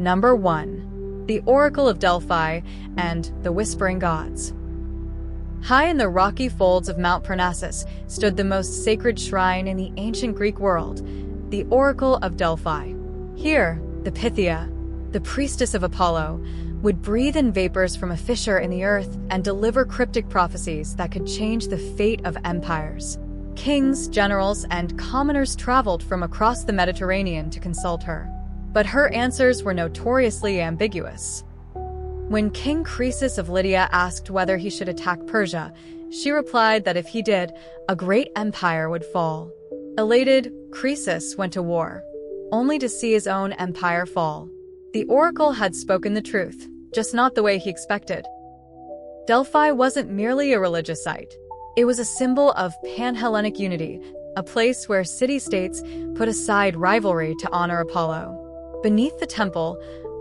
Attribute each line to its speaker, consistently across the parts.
Speaker 1: Number 1. The Oracle of Delphi and the Whispering Gods. High in the rocky folds of Mount Parnassus stood the most sacred shrine in the ancient Greek world, the Oracle of Delphi. Here, the Pythia, the priestess of Apollo, would breathe in vapors from a fissure in the earth and deliver cryptic prophecies that could change the fate of empires. Kings, generals, and commoners traveled from across the Mediterranean to consult her. But her answers were notoriously ambiguous. When King Croesus of Lydia asked whether he should attack Persia, she replied that if he did, a great empire would fall. Elated, Croesus went to war, only to see his own empire fall. The oracle had spoken the truth, just not the way he expected. Delphi wasn't merely a religious site. It was a symbol of pan-Hellenic unity, a place where city-states put aside rivalry to honor Apollo. Beneath the temple,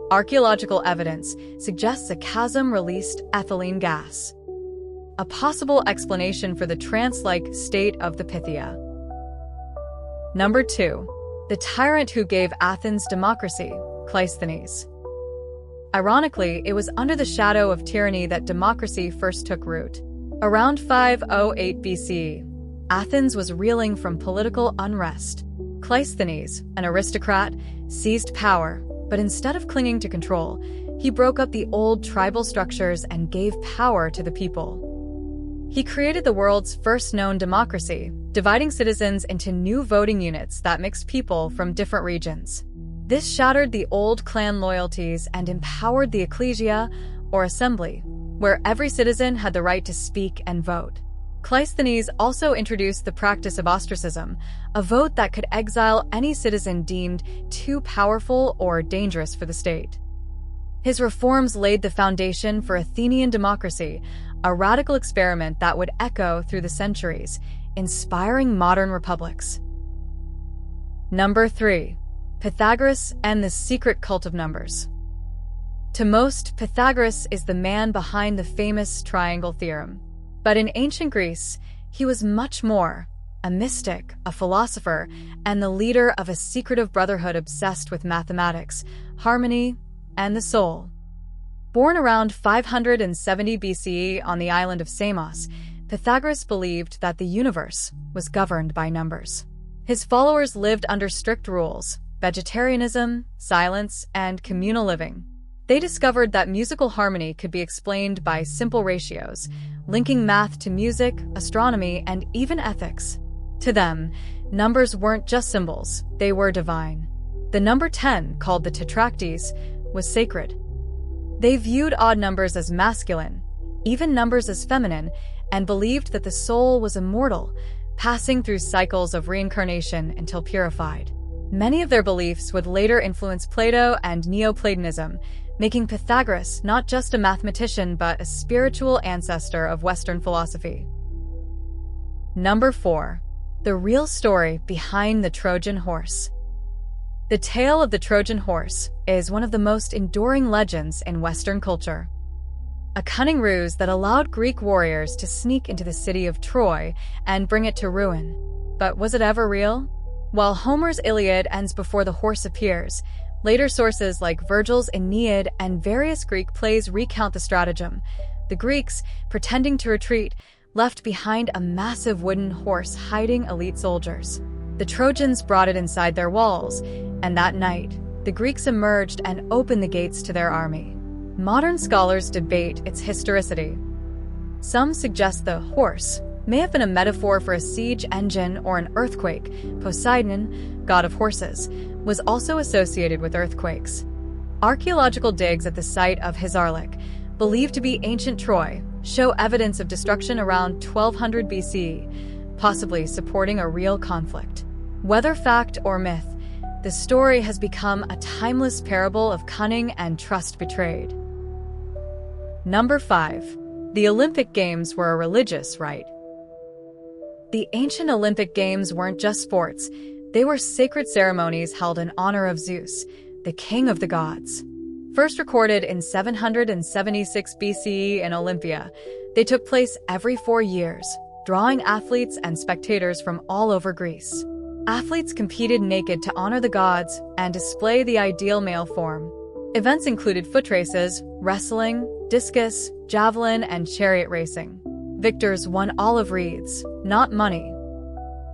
Speaker 1: archaeological evidence suggests a chasm released ethylene gas, a possible explanation for the trance-like state of the Pythia. Number 2. The tyrant who gave Athens democracy, Cleisthenes. Ironically, it was under the shadow of tyranny that democracy first took root. Around 508 BCE, Athens was reeling from political unrest. Cleisthenes, an aristocrat, seized power, but instead of clinging to control, he broke up the old tribal structures and gave power to the people. He created the world's first known democracy, dividing citizens into new voting units that mixed people from different regions. This shattered the old clan loyalties and empowered the ecclesia, or assembly, where every citizen had the right to speak and vote. Cleisthenes also introduced the practice of ostracism, a vote that could exile any citizen deemed too powerful or dangerous for the state. His reforms laid the foundation for Athenian democracy, a radical experiment that would echo through the centuries, inspiring modern republics. Number 3. Pythagoras and the secret cult of numbers. To most, Pythagoras is the man behind the famous triangle theorem. But in ancient Greece, he was much more: a mystic, a philosopher, and the leader of a secretive brotherhood obsessed with mathematics, harmony, and the soul. Born around 570 BCE on the island of Samos, Pythagoras believed that the universe was governed by numbers. His followers lived under strict rules: vegetarianism, silence, and communal living. They discovered that musical harmony could be explained by simple ratios, linking math to music, astronomy, and even ethics. To them, numbers weren't just symbols, they were divine. The number 10, called the tetractys, was sacred. They viewed odd numbers as masculine, even numbers as feminine, and believed that the soul was immortal, passing through cycles of reincarnation until purified. Many of their beliefs would later influence Plato and Neoplatonism, making Pythagoras not just a mathematician but a spiritual ancestor of Western philosophy. Number 4. The real story behind the Trojan horse. The tale of the Trojan horse is one of the most enduring legends in Western culture. A cunning ruse that allowed Greek warriors to sneak into the city of Troy and bring it to ruin. But was it ever real? While Homer's Iliad ends before the horse appears, later sources like Virgil's Aeneid and various Greek plays recount the stratagem. The Greeks, pretending to retreat, left behind a massive wooden horse hiding elite soldiers. The Trojans brought it inside their walls, and that night, the Greeks emerged and opened the gates to their army. Modern scholars debate its historicity. Some suggest the horse may have been a metaphor for a siege engine or an earthquake. Poseidon, god of horses, was also associated with earthquakes. Archaeological digs at the site of Hisarlik, believed to be ancient Troy, show evidence of destruction around 1200 BCE, possibly supporting a real conflict. Whether fact or myth, the story has become a timeless parable of cunning and trust betrayed. Number 5. The Olympic Games were a religious rite. The ancient Olympic Games weren't just sports, they were sacred ceremonies held in honor of Zeus, the king of the gods. First recorded in 776 BCE in Olympia, they took place every 4 years, drawing athletes and spectators from all over Greece. Athletes competed naked to honor the gods and display the ideal male form. Events included foot races, wrestling, discus, javelin, and chariot racing. Victors won olive wreaths, not money.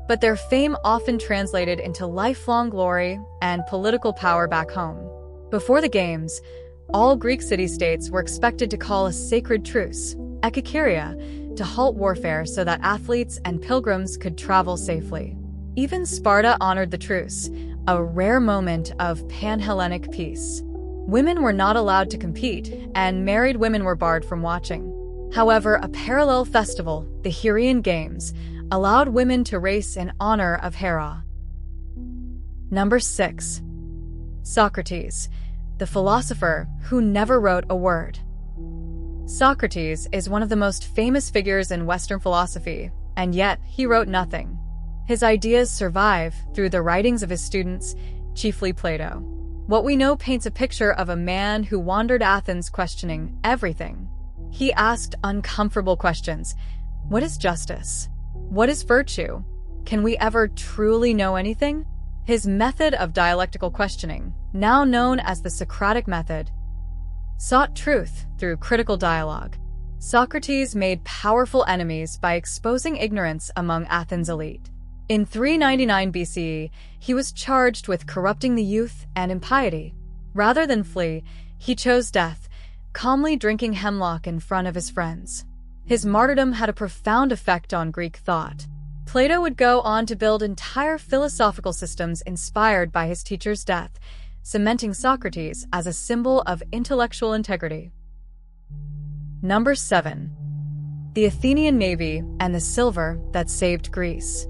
Speaker 1: But their fame often translated into lifelong glory and political power back home. Before the games, all Greek city-states were expected to call a sacred truce, ekakyria, to halt warfare so that athletes and pilgrims could travel safely. Even Sparta honored the truce, a rare moment of pan-Hellenic peace. Women were not allowed to compete, and married women were barred from watching. However, a parallel festival, the Heraean Games, allowed women to race in honor of Hera. Number 6. Socrates, the philosopher who never wrote a word. Socrates is one of the most famous figures in Western philosophy, and yet he wrote nothing. His ideas survive through the writings of his students, chiefly Plato. What we know paints a picture of a man who wandered Athens questioning everything. He asked uncomfortable questions. What is justice? What is virtue? Can we ever truly know anything? His method of dialectical questioning, now known as the Socratic method, sought truth through critical dialogue. Socrates made powerful enemies by exposing ignorance among Athens' elite. In 399 BCE, he was charged with corrupting the youth and impiety. Rather than flee, he chose death, calmly drinking hemlock in front of his friends. His martyrdom had a profound effect on Greek thought. Plato would go on to build entire philosophical systems inspired by his teacher's death, cementing Socrates as a symbol of intellectual integrity. Number 7. The Athenian navy and the silver that saved Greece.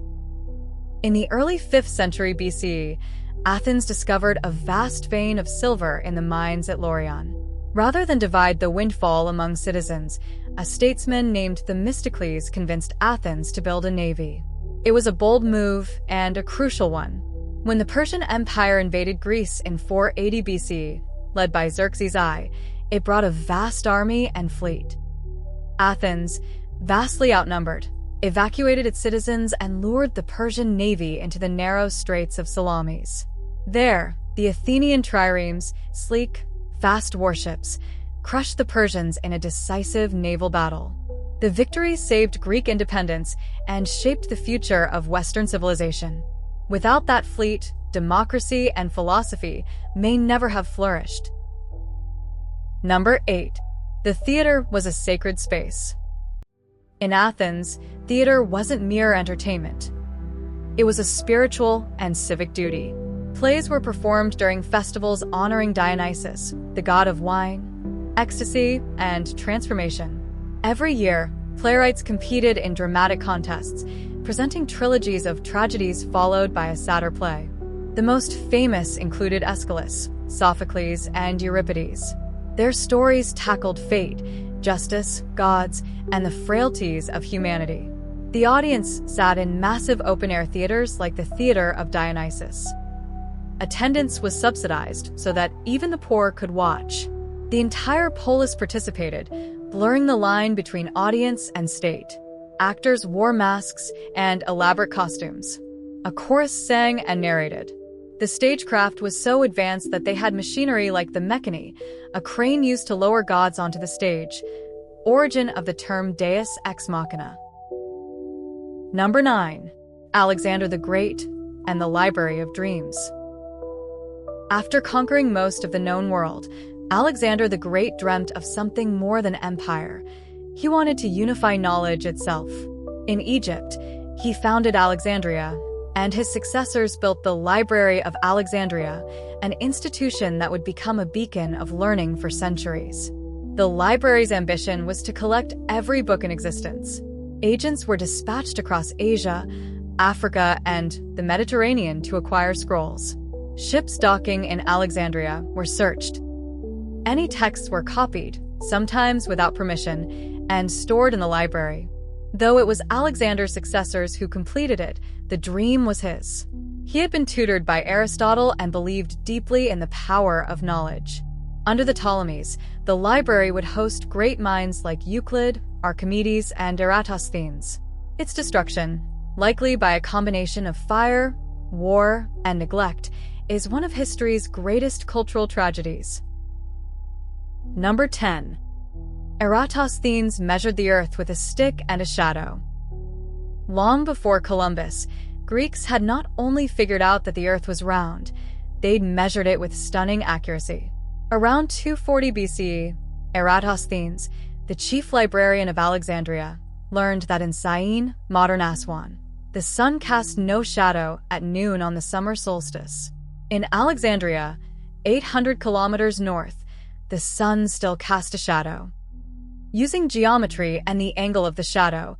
Speaker 1: In the early 5th century BCE, Athens discovered a vast vein of silver in the mines at Laurion. Rather than divide the windfall among citizens, a statesman named Themistocles convinced Athens to build a navy. It was a bold move and a crucial one. When the Persian Empire invaded Greece in 480 BC, led by Xerxes I, it brought a vast army and fleet. Athens, vastly outnumbered, evacuated its citizens and lured the Persian navy into the narrow straits of Salamis. There, the Athenian triremes, sleek, fast warships, crushed the Persians in a decisive naval battle. The victory saved Greek independence and shaped the future of Western civilization. Without that fleet, democracy and philosophy may never have flourished. Number 8. The theater was a sacred space. In Athens, theater wasn't mere entertainment. It was a spiritual and civic duty. Plays were performed during festivals honoring Dionysus, the god of wine, ecstasy, and transformation. Every year, playwrights competed in dramatic contests, presenting trilogies of tragedies followed by a satyr play. The most famous included Aeschylus, Sophocles, and Euripides. Their stories tackled fate, justice, gods, and the frailties of humanity. The audience sat in massive open-air theaters like the Theater of Dionysus. Attendance was subsidized so that even the poor could watch. The entire polis participated, blurring the line between audience and state. Actors wore masks and elaborate costumes. A chorus sang and narrated. The stagecraft was so advanced that they had machinery like the mechany, a crane used to lower gods onto the stage, origin of the term deus ex machina. Number 9. Alexander the Great and the Library of Dreams. After conquering most of the known world, Alexander the Great dreamt of something more than empire. He wanted to unify knowledge itself. In Egypt, he founded Alexandria, and his successors built the Library of Alexandria, an institution that would become a beacon of learning for centuries. The library's ambition was to collect every book in existence. Agents were dispatched across Asia, Africa, and the Mediterranean to acquire scrolls. Ships docking in Alexandria were searched. Any texts were copied, sometimes without permission, and stored in the library. Though it was Alexander's successors who completed it, the dream was his. He had been tutored by Aristotle and believed deeply in the power of knowledge. Under the Ptolemies, the library would host great minds like Euclid, Archimedes, and Eratosthenes. Its destruction, likely by a combination of fire, war, and neglect, is one of history's greatest cultural tragedies. Number 10. Eratosthenes measured the earth with a stick and a shadow. Long before Columbus, Greeks had not only figured out that the earth was round, they'd measured it with stunning accuracy. Around 240 BCE, Eratosthenes, the chief librarian of Alexandria, learned that in Syene, modern Aswan, the sun cast no shadow at noon on the summer solstice. In Alexandria, 800 kilometers north, the sun still cast a shadow. Using geometry and the angle of the shadow,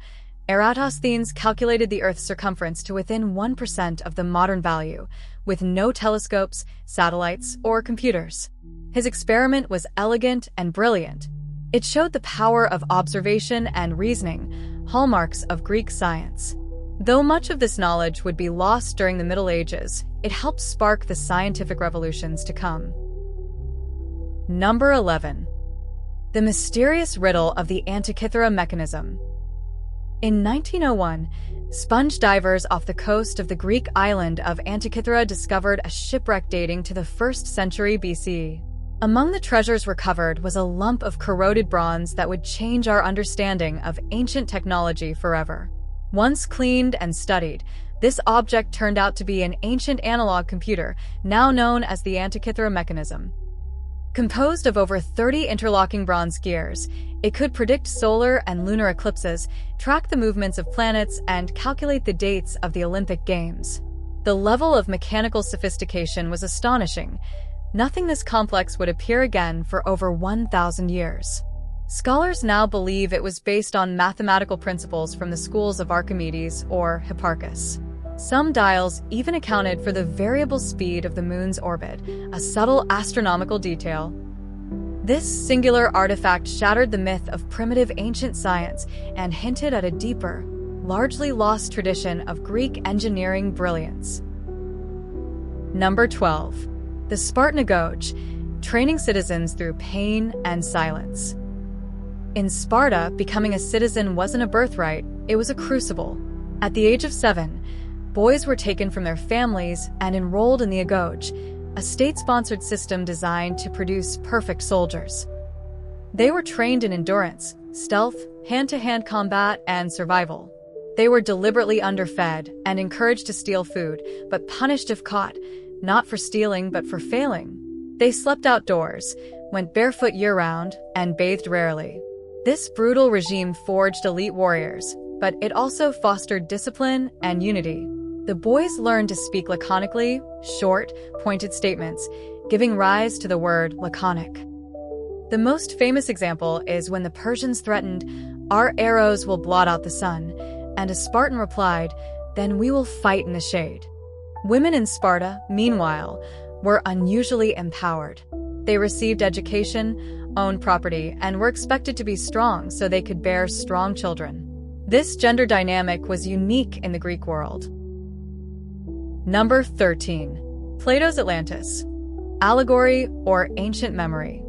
Speaker 1: Eratosthenes calculated the Earth's circumference to within 1% of the modern value, with no telescopes, satellites, or computers. His experiment was elegant and brilliant. It showed the power of observation and reasoning, hallmarks of Greek science. Though much of this knowledge would be lost during the Middle Ages, it helped spark the scientific revolutions to come. Number 11. The mysterious riddle of the Antikythera mechanism. In 1901, sponge divers off the coast of the Greek island of Antikythera discovered a shipwreck dating to the 1st century BCE. Among the treasures recovered was a lump of corroded bronze that would change our understanding of ancient technology forever. Once cleaned and studied, this object turned out to be an ancient analog computer, now known as the Antikythera mechanism. Composed of over 30 interlocking bronze gears, it could predict solar and lunar eclipses, track the movements of planets, and calculate the dates of the Olympic Games. The level of mechanical sophistication was astonishing. Nothing this complex would appear again for over 1,000 years. Scholars now believe it was based on mathematical principles from the schools of Archimedes or Hipparchus. Some dials even accounted for the variable speed of the moon's orbit, a subtle astronomical detail. This singular artifact shattered the myth of primitive ancient science and hinted at a deeper, largely lost tradition of Greek engineering brilliance. Number 12. The Spartanagoge, training citizens through pain and silence. In Sparta, becoming a citizen wasn't a birthright, it was a crucible. At the age of 7, boys were taken from their families and enrolled in the agoge, a state-sponsored system designed to produce perfect soldiers. They were trained in endurance, stealth, hand-to-hand combat, and survival. They were deliberately underfed and encouraged to steal food, but punished if caught, not for stealing but for failing. They slept outdoors, went barefoot year-round, and bathed rarely. This brutal regime forged elite warriors, but it also fostered discipline and unity. The boys learned to speak laconically, short, pointed statements, giving rise to the word laconic. The most famous example is when the Persians threatened, "Our arrows will blot out the sun," and a Spartan replied, "Then we will fight in the shade." Women in Sparta, meanwhile, were unusually empowered. They received education, owned property, and were expected to be strong so they could bear strong children. This gender dynamic was unique in the Greek world. Number 13. Plato's Atlantis, allegory or ancient memory.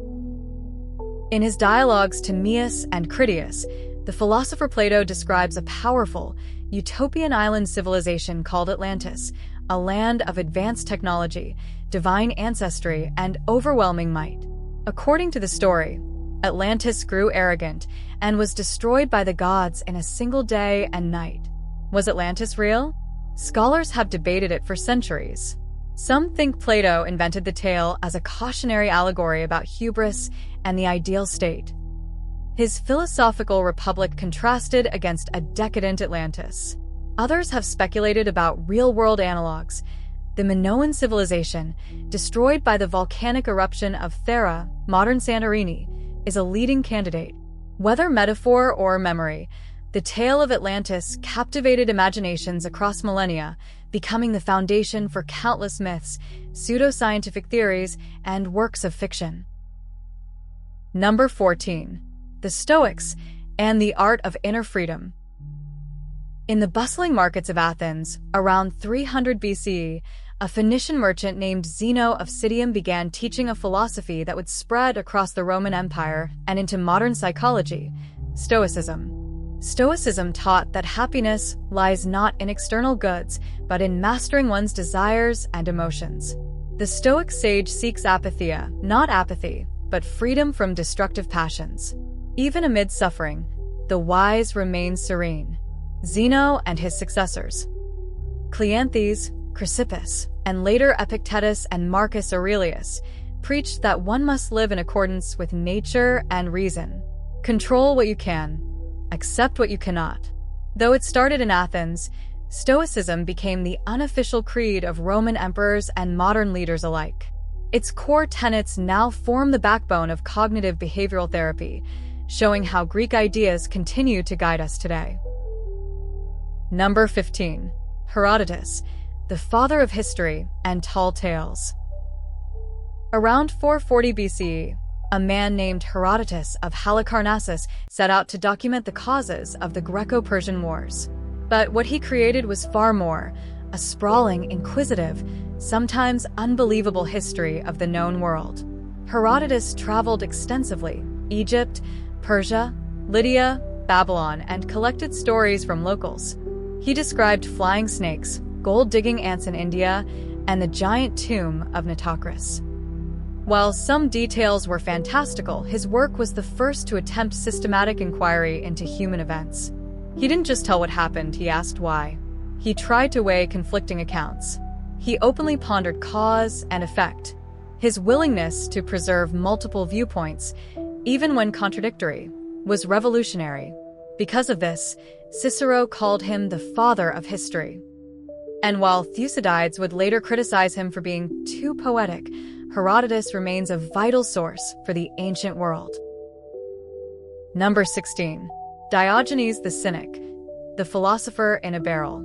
Speaker 1: In his dialogues Timaeus and Critias, the philosopher Plato describes a powerful, utopian island civilization called Atlantis, a land of advanced technology, divine ancestry, and overwhelming might. According to the story, Atlantis grew arrogant and was destroyed by the gods in a single day and night. Was Atlantis real? Scholars have debated it for centuries. Some think Plato invented the tale as a cautionary allegory about hubris and the ideal state. His philosophical republic contrasted against a decadent Atlantis. Others have speculated about real-world analogs. The Minoan civilization, destroyed by the volcanic eruption of Thera, modern Santorini, is a leading candidate. Whether metaphor or memory, the tale of Atlantis captivated imaginations across millennia, becoming the foundation for countless myths, pseudoscientific theories, and works of fiction. Number 14. The Stoics and the Art of Inner Freedom. In the bustling markets of Athens, around 300 BCE, a Phoenician merchant named Zeno of Citium began teaching a philosophy that would spread across the Roman Empire and into modern psychology, Stoicism. Stoicism taught that happiness lies not in external goods, but in mastering one's desires and emotions. The Stoic sage seeks apatheia, not apathy, but freedom from destructive passions. Even amid suffering, the wise remain serene. Zeno and his successors, Cleanthes, Chrysippus, and later Epictetus and Marcus Aurelius, preached that one must live in accordance with nature and reason. Control what you can, accept what you cannot. Though it started in Athens, Stoicism became the unofficial creed of Roman emperors and modern leaders alike. Its core tenets now form the backbone of cognitive behavioral therapy, showing how Greek ideas continue to guide us today. Number 15. Herodotus, the father of history and tall tales. Around 440 BCE, a man named Herodotus of Halicarnassus set out to document the causes of the Greco-Persian Wars. But what he created was far more, a sprawling, inquisitive, sometimes unbelievable history of the known world. Herodotus traveled extensively: Egypt, Persia, Lydia, Babylon, and collected stories from locals. He described flying snakes, gold-digging ants in India, and the giant tomb of Nitocris. While some details were fantastical, his work was the first to attempt systematic inquiry into human events. He didn't just tell what happened, he asked why. He tried to weigh conflicting accounts. He openly pondered cause and effect. His willingness to preserve multiple viewpoints, even when contradictory, was revolutionary. Because of this, Cicero called him the father of history. And while Thucydides would later criticize him for being too poetic, Herodotus remains a vital source for the ancient world. Number 16. Diogenes the Cynic, the philosopher in a barrel.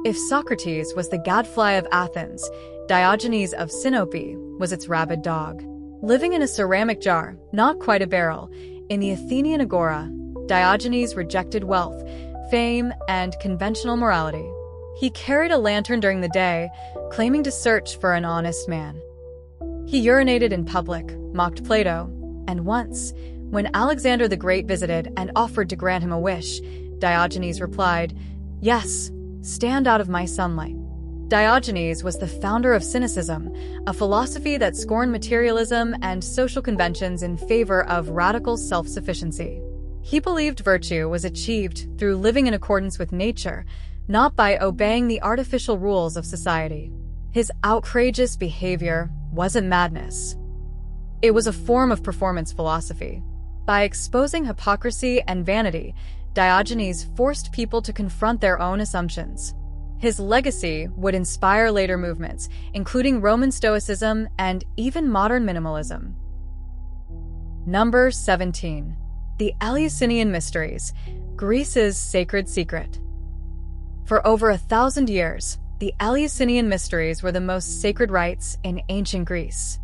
Speaker 1: If Socrates was the gadfly of Athens, Diogenes of Sinope was its rabid dog. Living in a ceramic jar, not quite a barrel, in the Athenian agora, Diogenes rejected wealth, fame, and conventional morality. He carried a lantern during the day, claiming to search for an honest man. He urinated in public, mocked Plato, and once, when Alexander the Great visited and offered to grant him a wish, Diogenes replied, "Yes, stand out of my sunlight." Diogenes was the founder of Cynicism, a philosophy that scorned materialism and social conventions in favor of radical self-sufficiency. He believed virtue was achieved through living in accordance with nature, not by obeying the artificial rules of society. His outrageous behavior wasn't madness. It was a form of performance philosophy. By exposing hypocrisy and vanity, Diogenes forced people to confront their own assumptions. His legacy would inspire later movements, including Roman Stoicism and even modern minimalism. Number 17. The Eleusinian Mysteries, Greece's sacred secret. For over 1,000 years, the Eleusinian Mysteries were the most sacred rites in ancient Greece.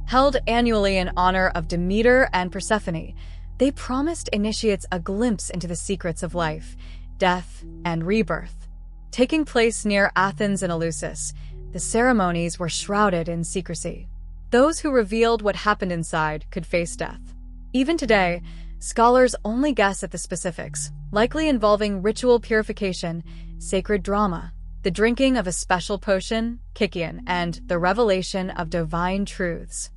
Speaker 1: Held annually in honor of Demeter and Persephone, they promised initiates a glimpse into the secrets of life, death, and rebirth. Taking place near Athens and Eleusis, the ceremonies were shrouded in secrecy. Those who revealed what happened inside could face death. Even today, scholars only guess at the specifics, likely involving ritual purification, sacred drama, the drinking of a special potion, Kykeon, and the revelation of divine truths.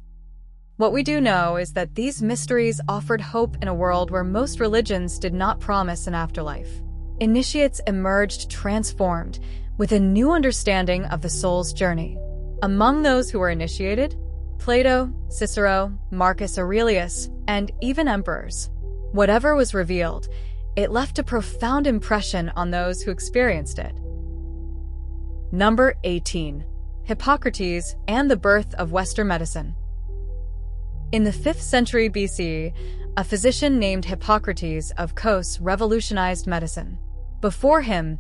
Speaker 1: What we do know is that these mysteries offered hope in a world where most religions did not promise an afterlife. Initiates emerged transformed, with a new understanding of the soul's journey. Among those who were initiated, Plato, Cicero, Marcus Aurelius, and even emperors. Whatever was revealed, it left a profound impression on those who experienced it. Number 18. Hippocrates and the birth of Western medicine. In the 5th century BCE, a physician named Hippocrates of Kos revolutionized medicine. Before him,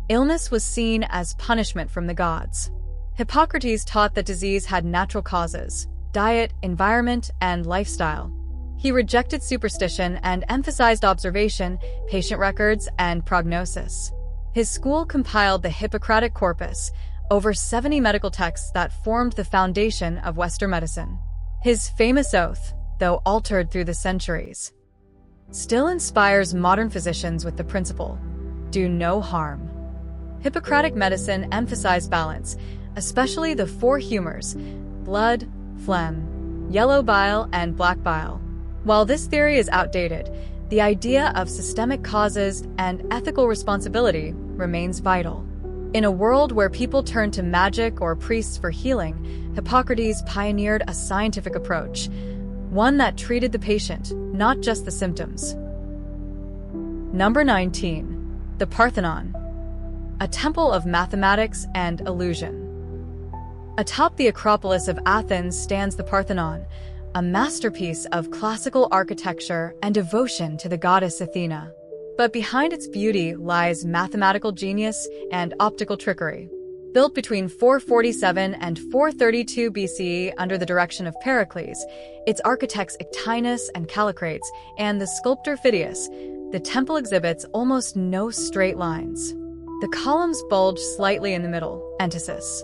Speaker 1: illness was seen as punishment from the gods. Hippocrates taught that disease had natural causes: diet, environment, and lifestyle. He rejected superstition and emphasized observation, patient records, and prognosis. His school compiled the Hippocratic Corpus, over 70 medical texts that formed the foundation of Western medicine. His famous oath, though altered through the centuries, still inspires modern physicians with the principle: do no harm. Hippocratic medicine emphasized balance, especially the four humors: blood, phlegm, yellow bile, and black bile. While this theory is outdated, the idea of systemic causes and ethical responsibility remains vital. In a world where people turn to magic or priests for healing, Hippocrates pioneered a scientific approach, one that treated the patient, not just the symptoms. Number 19. The Parthenon, a temple of mathematics and illusion. Atop the Acropolis of Athens stands the Parthenon, a masterpiece of classical architecture and devotion to the goddess Athena. But behind its beauty lies mathematical genius and optical trickery. Built between 447 and 432 BCE under the direction of Pericles, its architects Echinus and Callicrates, and the sculptor Phidias, the temple exhibits almost no straight lines. The columns bulge slightly in the middle, entasis.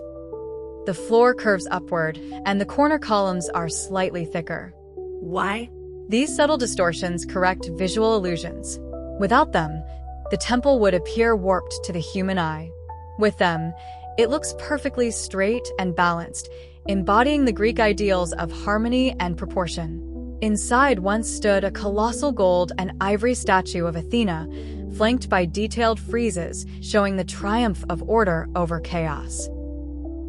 Speaker 1: The floor curves upward, and the corner columns are slightly thicker.
Speaker 2: Why?
Speaker 1: These subtle distortions correct visual illusions. Without them, the temple would appear warped to the human eye. With them, it looks perfectly straight and balanced, embodying the Greek ideals of harmony and proportion. Inside once stood a colossal gold and ivory statue of Athena, flanked by detailed friezes showing the triumph of order over chaos.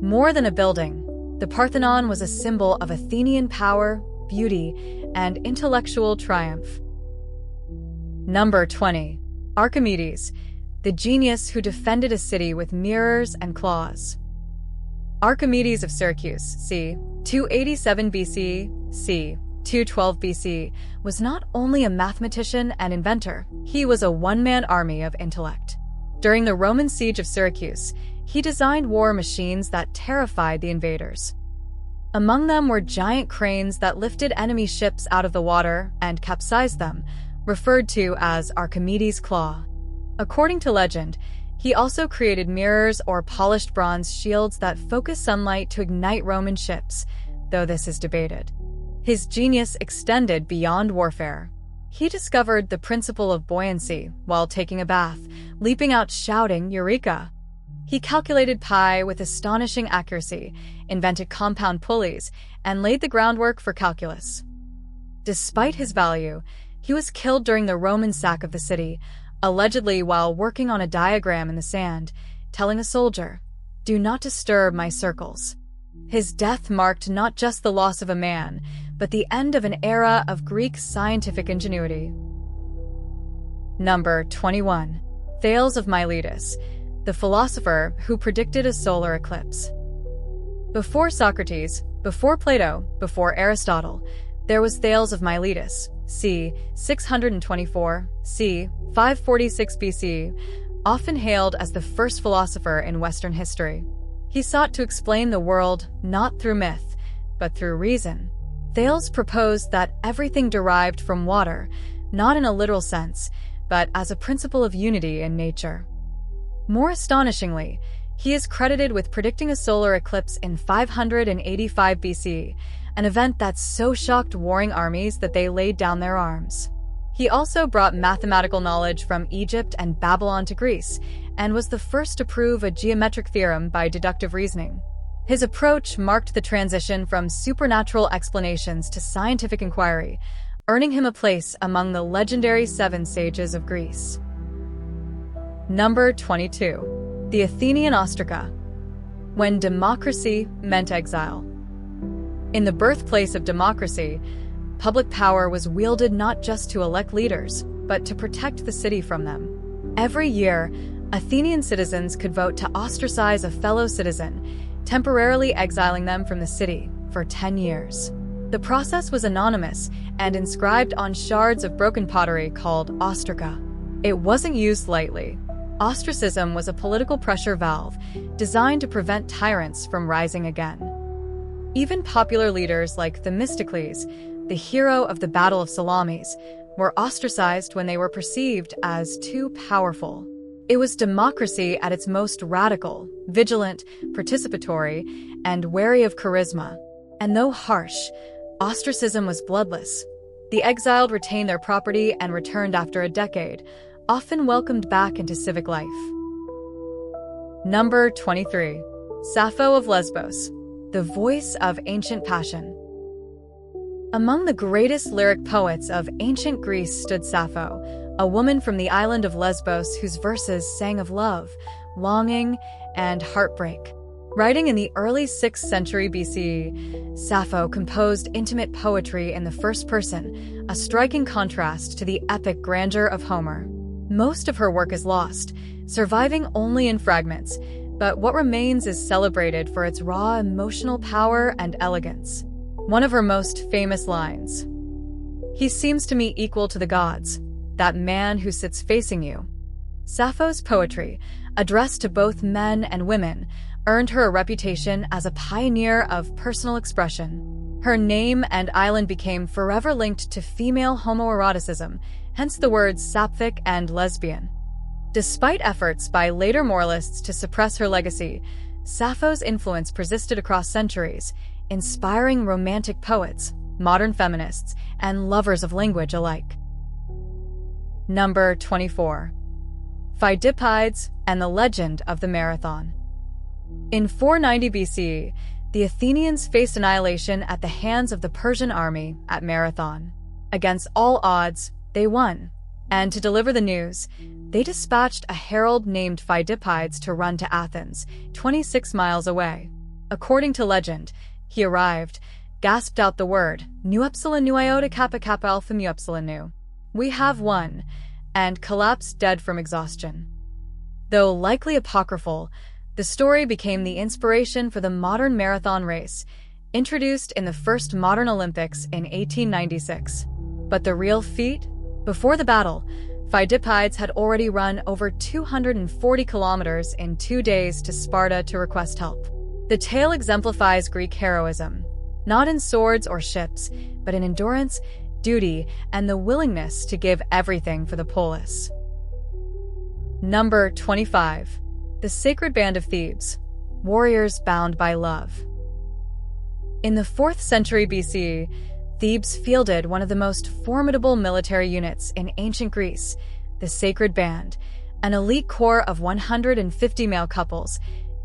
Speaker 1: More than a building, the Parthenon was a symbol of Athenian power, beauty, and intellectual triumph. Number 20. Archimedes, the genius who defended a city with mirrors and claws. Archimedes of Syracuse, c. 287 BC, c. 212 BC, was not only a mathematician and inventor, he was a one-man army of intellect. During the Roman siege of Syracuse, he designed war machines that terrified the invaders. Among them were giant cranes that lifted enemy ships out of the water and capsized them, referred to as Archimedes' claw. According to legend, he also created mirrors or polished bronze shields that focus sunlight to ignite Roman ships, though this is debated. His genius extended beyond warfare. He discovered the principle of buoyancy while taking a bath, leaping out shouting, "Eureka!" He calculated pi with astonishing accuracy, invented compound pulleys, and laid the groundwork for calculus. Despite his value, he was killed during the Roman sack of the city, allegedly while working on a diagram in the sand, telling a soldier, "Do not disturb my circles." His death marked not just the loss of a man, but the end of an era of Greek scientific ingenuity. Number 21. Thales of Miletus, the philosopher who predicted a solar eclipse. Before Socrates, before Plato, before Aristotle, there was Thales of Miletus, c. 624, c. 546 BC, often hailed as the first philosopher in Western history. He sought to explain the world not through myth, but through reason. Thales proposed that everything derived from water, not in a literal sense, but as a principle of unity in nature. More astonishingly, he is credited with predicting a solar eclipse in 585 BC, an event that so shocked warring armies that they laid down their arms. He also brought mathematical knowledge from Egypt and Babylon to Greece, and was the first to prove a geometric theorem by deductive reasoning. His approach marked the transition from supernatural explanations to scientific inquiry, earning him a place among the legendary 7 sages of Greece. Number 22. The Athenian ostraca, when democracy meant exile. In the birthplace of democracy, public power was wielded not just to elect leaders, but to protect the city from them. Every year, Athenian citizens could vote to ostracize a fellow citizen, temporarily exiling them from the city for 10 years. The process was anonymous and inscribed on shards of broken pottery called ostraca. It wasn't used lightly. Ostracism was a political pressure valve designed to prevent tyrants from rising again. Even popular leaders like Themistocles, the hero of the Battle of Salamis, were ostracized when they were perceived as too powerful. It was democracy at its most radical, vigilant, participatory, and wary of charisma. And though harsh, ostracism was bloodless. The exiled retained their property and returned after a decade, often welcomed back into civic life. Number 23. Sappho of Lesbos, the voice of ancient passion. Among the greatest lyric poets of ancient Greece stood Sappho, a woman from the island of Lesbos whose verses sang of love, longing, and heartbreak. Writing in the early 6th century BCE, Sappho composed intimate poetry in the first person, a striking contrast to the epic grandeur of Homer. Most of her work is lost, surviving only in fragments, but what remains is celebrated for its raw emotional power and elegance. One of her most famous lines: "He seems to me equal to the gods, that man who sits facing you." Sappho's poetry, addressed to both men and women, earned her a reputation as a pioneer of personal expression. Her name and island became forever linked to female homoeroticism, hence the words sapphic and lesbian. Despite efforts by later moralists to suppress her legacy, Sappho's influence persisted across centuries, inspiring romantic poets, modern feminists, and lovers of language alike. Number 24. Pheidippides and the Legend of the Marathon. In 490 BC, the Athenians faced annihilation at the hands of the Persian army at Marathon. Against all odds, they won, and to deliver the news, they dispatched a herald named Pheidippides to run to Athens, 26 miles away. According to legend, he arrived, gasped out the word, "Nu epsilon nu iota kappa kappa alpha mu epsilon nu. We have won," and collapsed dead from exhaustion. Though likely apocryphal, the story became the inspiration for the modern marathon race, introduced in the first modern Olympics in 1896. But the real feat? Before the battle, Pheidippides had already run over 240 kilometers in 2 days to Sparta to request help. The tale exemplifies Greek heroism, not in swords or ships, but in endurance, duty, and the willingness to give everything for the polis. Number 25. The Sacred Band of Thebes, warriors bound by love. In the 4th century BC, Thebes fielded one of the most formidable military units in ancient Greece, the Sacred Band, an elite corps of 150 male couples,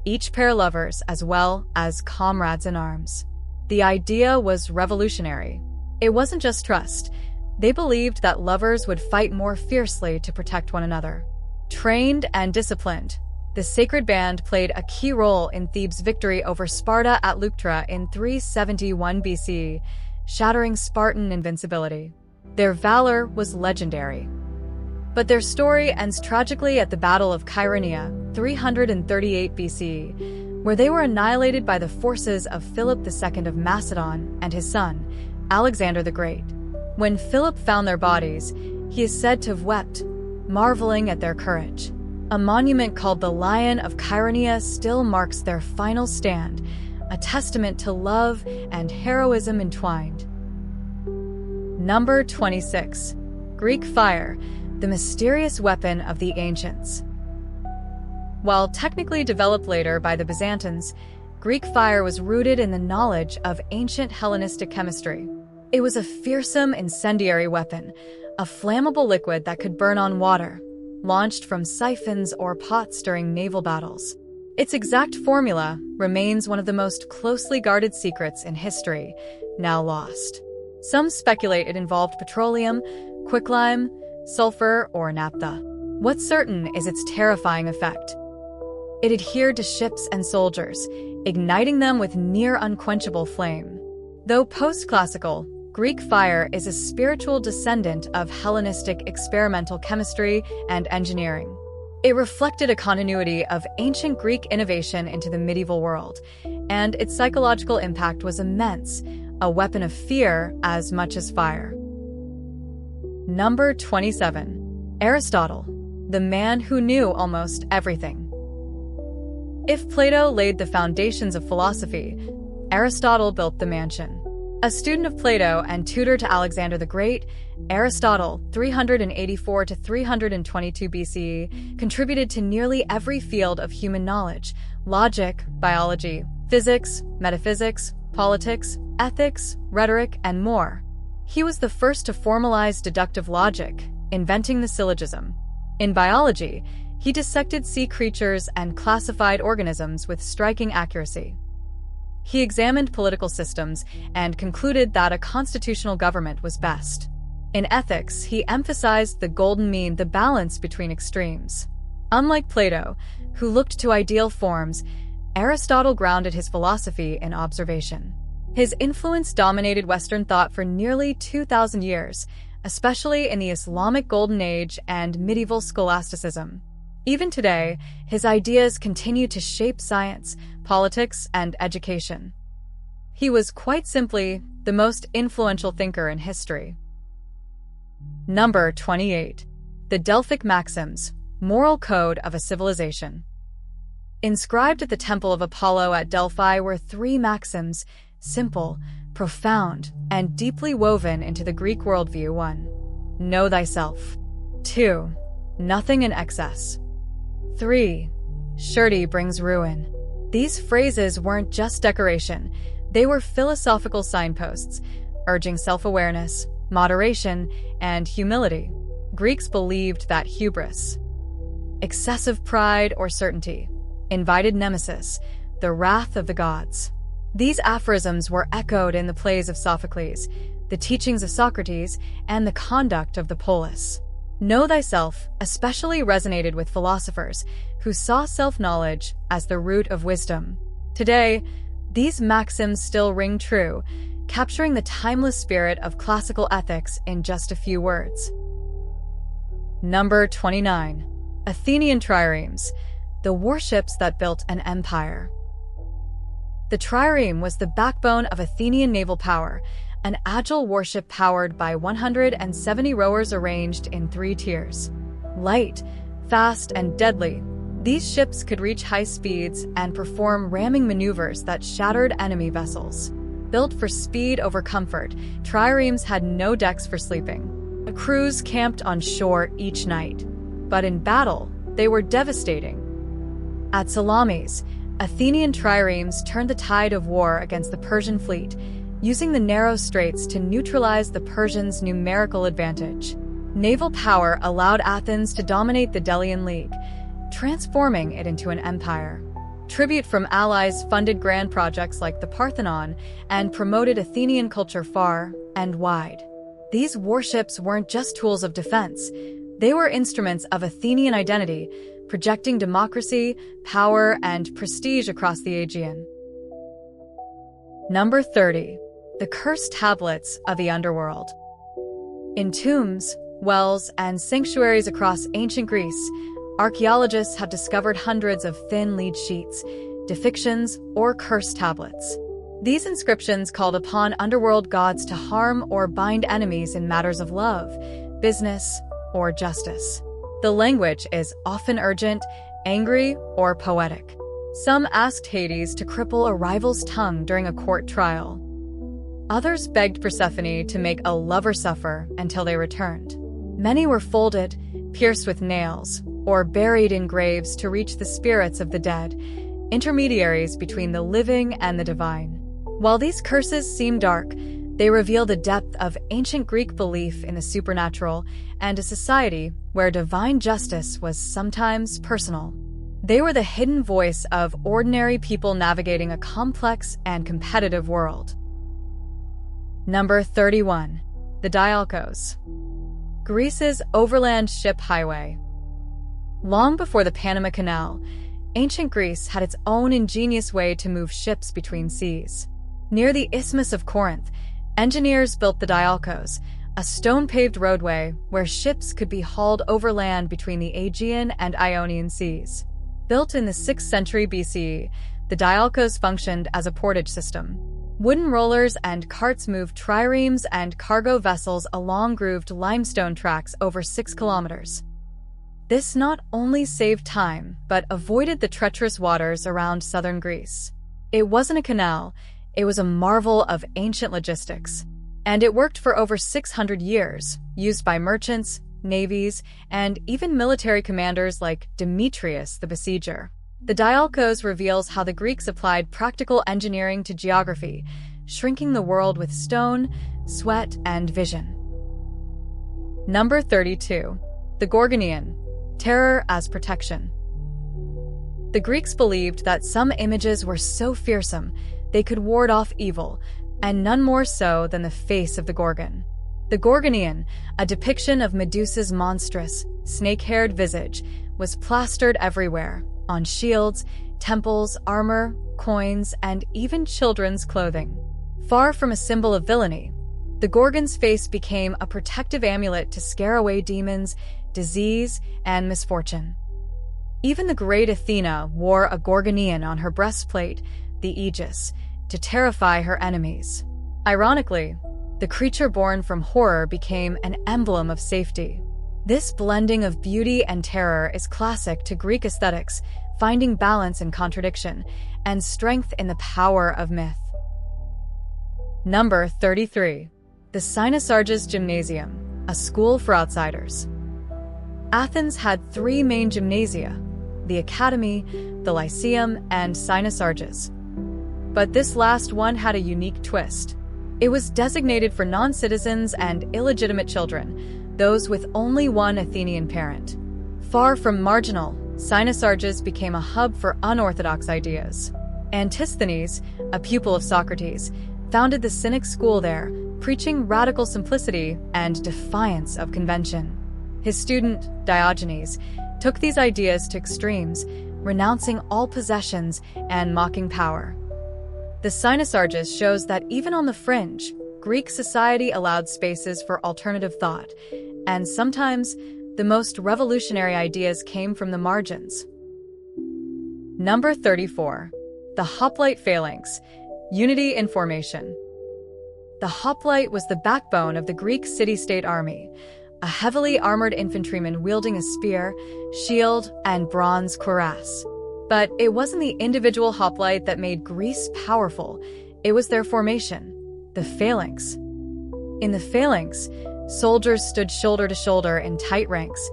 Speaker 1: each pair lovers as well as comrades in arms. The idea was revolutionary. It wasn't just trust. They believed that lovers would fight more fiercely to protect one another. Trained and disciplined, the Sacred Band played a key role in Thebes' victory over Sparta at Leuctra in 371 BC, shattering Spartan invincibility. Their valor was legendary. But their story ends tragically at the Battle of Chaeronea, 338 BC, where they were annihilated by the forces of Philip II of Macedon and his son, Alexander the Great. When Philip found their bodies, he is said to have wept, marveling at their courage. A monument called the Lion of Chaeronea still marks their final stand, a testament to love and heroism entwined. Number 26. Greek fire, the mysterious weapon of the ancients. While technically developed later by the Byzantines, Greek fire was rooted in the knowledge of ancient Hellenistic chemistry. It was a fearsome incendiary weapon, a flammable liquid that could burn on water, launched from siphons or pots during naval battles. Its exact formula remains one of the most closely guarded secrets in history, now lost. Some speculate it involved petroleum, quicklime, sulfur, or naphtha. What's certain is its terrifying effect. It adhered to ships and soldiers, igniting them with near unquenchable flame. Though post-classical, Greek fire is a spiritual descendant of Hellenistic experimental chemistry and engineering. It reflected a continuity of ancient Greek innovation into the medieval world, and its psychological impact was immense, a weapon of fear as much as fire. Number 27. Aristotle, the man who knew almost everything. If Plato laid the foundations of philosophy, Aristotle built the mansion. A student of Plato and tutor to Alexander the Great, Aristotle, 384 to 322 BCE, contributed to nearly every field of human knowledge: logic, biology, physics, metaphysics, politics, ethics, rhetoric, and more. He was the first to formalize deductive logic, inventing the syllogism. In biology, he dissected sea creatures and classified organisms with striking accuracy. He examined political systems and concluded that a constitutional government was best. In ethics, he emphasized the golden mean, the balance between extremes. Unlike Plato, who looked to ideal forms, Aristotle grounded his philosophy in observation. His influence dominated Western thought for nearly 2,000 years, especially in the Islamic Golden Age and medieval scholasticism. Even today, his ideas continue to shape science, politics, and education. He was quite simply the most influential thinker in history. Number 28. The Delphic Maxims, Moral Code of a Civilization. Inscribed at the Temple of Apollo at Delphi were 3 maxims, simple, profound, and deeply woven into the Greek worldview. 1. Know thyself. 2. Nothing in excess. 3. Surety brings ruin. These phrases weren't just decoration, they were philosophical signposts, urging self-awareness, moderation, and humility. Greeks believed that hubris, excessive pride or certainty, invited nemesis, the wrath of the gods. These aphorisms were echoed in the plays of Sophocles, the teachings of Socrates, and the conduct of the polis. Know thyself especially resonated with philosophers who saw self-knowledge as the root of wisdom. Today, these maxims still ring true, capturing the timeless spirit of classical ethics in just a few words. Number 29. Athenian triremes, the warships that built an empire. The trireme was the backbone of Athenian naval power, an agile warship powered by 170 rowers arranged in 3 tiers. Light, fast, and deadly, these ships could reach high speeds and perform ramming maneuvers that shattered enemy vessels. Built for speed over comfort, triremes had no decks for sleeping. The crews camped on shore each night. But in battle, they were devastating. At Salamis, Athenian triremes turned the tide of war against the Persian fleet, using the narrow straits to neutralize the Persians' numerical advantage. Naval power allowed Athens to dominate the Delian League, transforming it into an empire. Tribute from allies funded grand projects like the Parthenon and promoted Athenian culture far and wide. These warships weren't just tools of defense, they were instruments of Athenian identity, projecting democracy, power, and prestige across the Aegean. Number 30. The Cursed Tablets of the Underworld. In tombs, wells, and sanctuaries across ancient Greece, archaeologists have discovered hundreds of thin lead sheets, depictions, or cursed tablets. These inscriptions called upon underworld gods to harm or bind enemies in matters of love, business, or justice. The language is often urgent, angry, or poetic. Some asked Hades to cripple a rival's tongue during a court trial. Others begged Persephone to make a lover suffer until they returned. Many were folded, pierced with nails, or buried in graves to reach the spirits of the dead, intermediaries between the living and the divine. While these curses seem dark, they reveal the depth of ancient Greek belief in the supernatural and a society where divine justice was sometimes personal. They were the hidden voice of ordinary people navigating a complex and competitive world. Number 31. The Dialkos. Greece's overland ship highway. Long before the Panama Canal, ancient Greece had its own ingenious way to move ships between seas. Near the Isthmus of Corinth, engineers built the Dialkos, a stone-paved roadway where ships could be hauled overland between the Aegean and Ionian seas. Built in the 6th century BCE, the Dialkos functioned as a portage system. Wooden rollers and carts moved triremes and cargo vessels along grooved limestone tracks over 6 kilometers. This not only saved time, but avoided the treacherous waters around southern Greece. It wasn't a canal, it was a marvel of ancient logistics. And it worked for over 600 years, used by merchants, navies, and even military commanders like Demetrius the Besieger. The Dialkos reveals how the Greeks applied practical engineering to geography, shrinking the world with stone, sweat, and vision. Number 32. The Gorgonian. Terror as protection. The Greeks believed that some images were so fearsome, They could ward off evil, and none more so than the face of the Gorgon. The Gorgonian, a depiction of Medusa's monstrous, snake-haired visage, was plastered everywhere, on shields, temples, armor, coins, and even children's clothing. Far from a symbol of villainy, the Gorgon's face became a protective amulet to scare away demons, disease, and misfortune. Even the great Athena wore a Gorgonian on her breastplate, the Aegis, to terrify her enemies. Ironically, the creature born from horror became an emblem of safety. This blending of beauty and terror is classic to Greek aesthetics, finding balance in contradiction and strength in the power of myth. Number 33. The Cynosarges Gymnasium, a school for outsiders. Athens had three main gymnasia: the Academy, the Lyceum, and Cynosarges. But this last one had a unique twist. It was designated for non-citizens and illegitimate children, those with only one Athenian parent. Far from marginal, Cynosarges became a hub for unorthodox ideas. Antisthenes, a pupil of Socrates, founded the Cynic school there, preaching radical simplicity and defiance of convention. His student, Diogenes, took these ideas to extremes, renouncing all possessions and mocking power. The Cynosarges shows that even on the fringe, Greek society allowed spaces for alternative thought, and sometimes the most revolutionary ideas came from the margins. Number 34. The Hoplite Phalanx, Unity in Formation. The hoplite was the backbone of the Greek city-state army, a heavily armored infantryman wielding a spear, shield, and bronze cuirass. But it wasn't the individual hoplite that made Greece powerful, it was their formation, the phalanx. In the phalanx, soldiers stood shoulder to shoulder in tight ranks,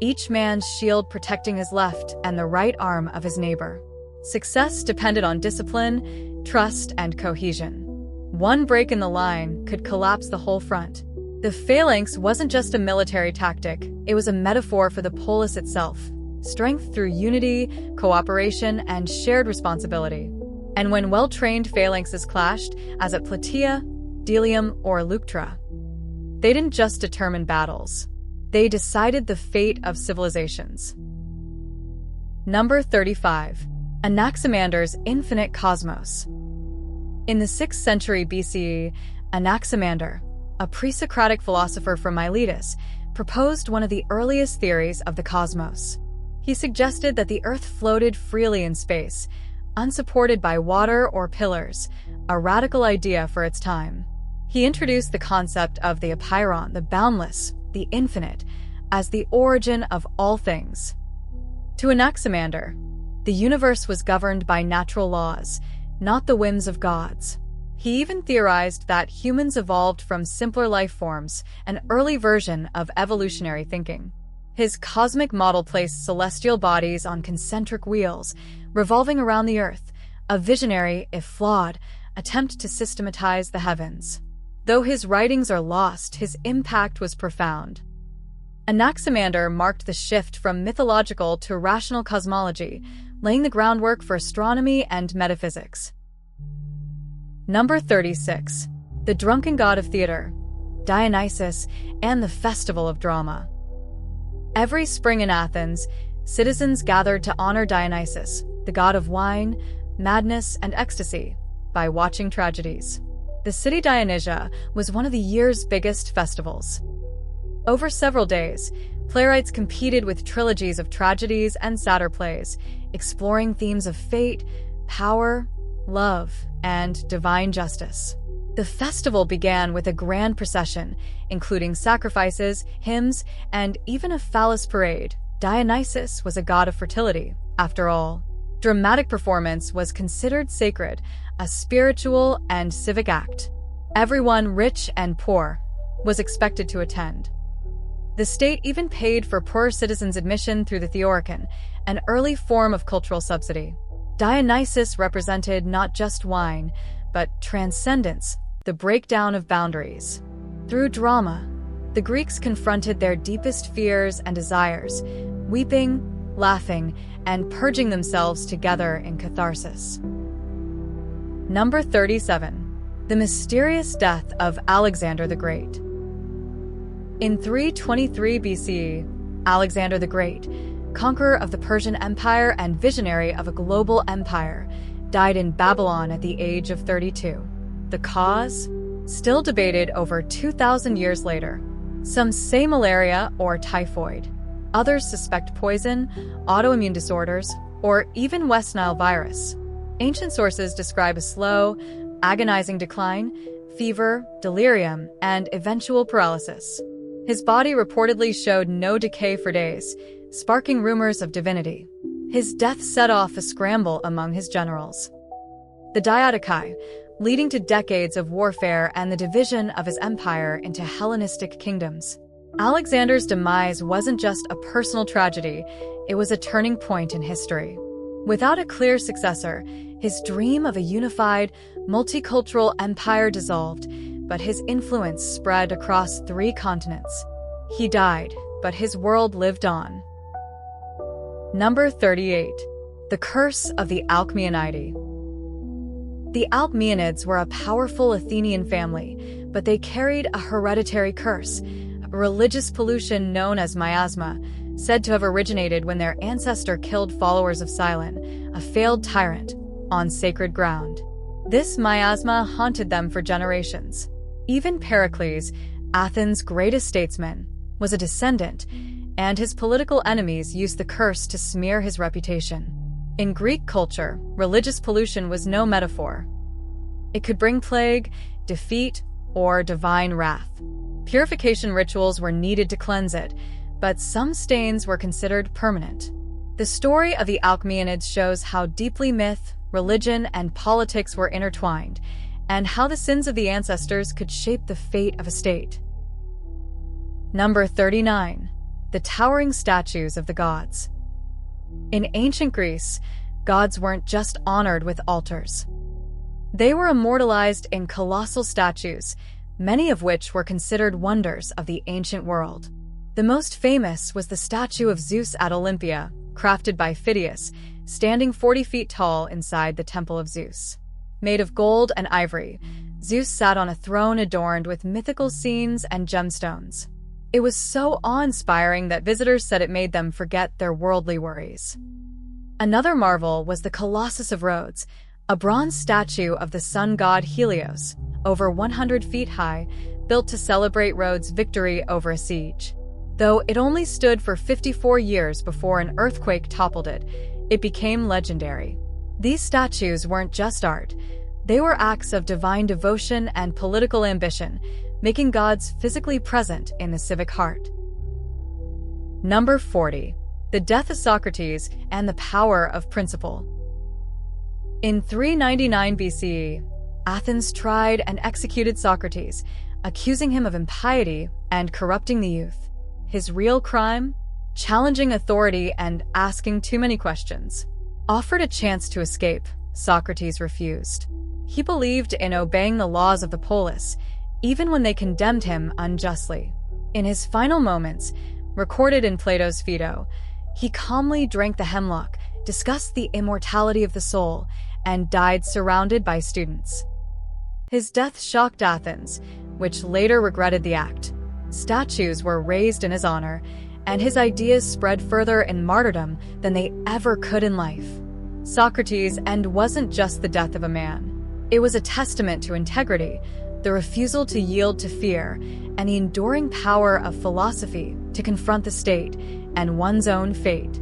Speaker 1: each man's shield protecting his left and the right arm of his neighbor. Success depended on discipline, trust, and cohesion. One break in the line could collapse the whole front. The phalanx wasn't just a military tactic, it was a metaphor for the polis itself. Strength through unity, cooperation, and shared responsibility. And when well-trained phalanxes clashed, as at Plataea, Delium, or Leuctra, they didn't just determine battles. They decided the fate of civilizations. Number 35. Anaximander's Infinite Cosmos. In the 6th century BCE, Anaximander, a pre-Socratic philosopher from Miletus, proposed one of the earliest theories of the cosmos. He suggested that the Earth floated freely in space, unsupported by water or pillars, a radical idea for its time. He introduced the concept of the apeiron, the boundless, the infinite, as the origin of all things. To Anaximander, the universe was governed by natural laws, not the whims of gods. He even theorized that humans evolved from simpler life forms, an early version of evolutionary thinking. His cosmic model placed celestial bodies on concentric wheels, revolving around the Earth, a visionary, if flawed, attempt to systematize the heavens. Though his writings are lost, his impact was profound. Anaximander marked the shift from mythological to rational cosmology, laying the groundwork for astronomy and metaphysics. Number 36. The drunken god of theater, Dionysus, and the festival of drama. Every spring in Athens, citizens gathered to honor Dionysus, the god of wine, madness, and ecstasy, by watching tragedies. The city Dionysia was one of the year's biggest festivals. Over several days, playwrights competed with trilogies of tragedies and satyr plays, exploring themes of fate, power, love, and divine justice. The festival began with a grand procession, including sacrifices, hymns, and even a phallus parade. Dionysus was a god of fertility, after all. Dramatic performance was considered sacred, a spiritual and civic act. Everyone, rich and poor, was expected to attend. The state even paid for poor citizens' admission through the Theoricon, an early form of cultural subsidy. Dionysus represented not just wine, but transcendence, the breakdown of boundaries. Through drama, the Greeks confronted their deepest fears and desires, weeping, laughing, and purging themselves together in catharsis. Number 37. The mysterious death of Alexander the Great. In 323 BCE, Alexander the Great, conqueror of the Persian Empire and visionary of a global empire, died in Babylon at the age of 32. The cause? Still debated over 2,000 years later. Some say malaria or typhoid. Others suspect poison, autoimmune disorders, or even West Nile virus. Ancient sources describe a slow, agonizing decline, fever, delirium, and eventual paralysis. His body reportedly showed no decay for days, sparking rumors of divinity. His death set off a scramble among his generals. The Diadochi, leading to decades of warfare and the division of his empire into Hellenistic kingdoms. Alexander's demise wasn't just a personal tragedy, it was a turning point in history. Without a clear successor, his dream of a unified, multicultural empire dissolved, but his influence spread across 3 continents. He died, but his world lived on. Number 38. The Curse of the Alcmeonidae. The Alcmeonids were a powerful Athenian family, but they carried a hereditary curse, a religious pollution known as miasma, said to have originated when their ancestor killed followers of Cylon, a failed tyrant, on sacred ground. This miasma haunted them for generations. Even Pericles, Athens' greatest statesman, was a descendant, and his political enemies used the curse to smear his reputation. In Greek culture, religious pollution was no metaphor. It could bring plague, defeat, or divine wrath. Purification rituals were needed to cleanse it, but some stains were considered permanent. The story of the Alcmeonids shows how deeply myth, religion, and politics were intertwined, and how the sins of the ancestors could shape the fate of a state. Number 39. The towering statues of the gods. In ancient Greece, gods weren't just honored with altars. They were immortalized in colossal statues, many of which were considered wonders of the ancient world. The most famous was the statue of Zeus at Olympia, crafted by Phidias, standing 40 feet tall inside the Temple of Zeus. Made of gold and ivory, Zeus sat on a throne adorned with mythical scenes and gemstones. It was so awe-inspiring that visitors said it made them forget their worldly worries. Another marvel was the Colossus of Rhodes, a bronze statue of the sun god Helios, over 100 feet high, built to celebrate Rhodes' victory over a siege. Though it only stood for 54 years before an earthquake toppled it, it became legendary. These statues weren't just art. They were acts of divine devotion and political ambition, making gods physically present in the civic heart. Number 40. The death of Socrates and the power of principle. In 399 BCE, Athens tried and executed Socrates, accusing him of impiety and corrupting the youth. His real crime? Challenging authority and asking too many questions. Offered a chance to escape, Socrates refused. He believed in obeying the laws of the polis, even when they condemned him unjustly. In his final moments, recorded in Plato's Phaedo, he calmly drank the hemlock, discussed the immortality of the soul, and died surrounded by students. His death shocked Athens, which later regretted the act. Statues were raised in his honor, and his ideas spread further in martyrdom than they ever could in life. Socrates' end wasn't just the death of a man. It was a testament to integrity, the refusal to yield to fear, and the enduring power of philosophy to confront the state and one's own fate.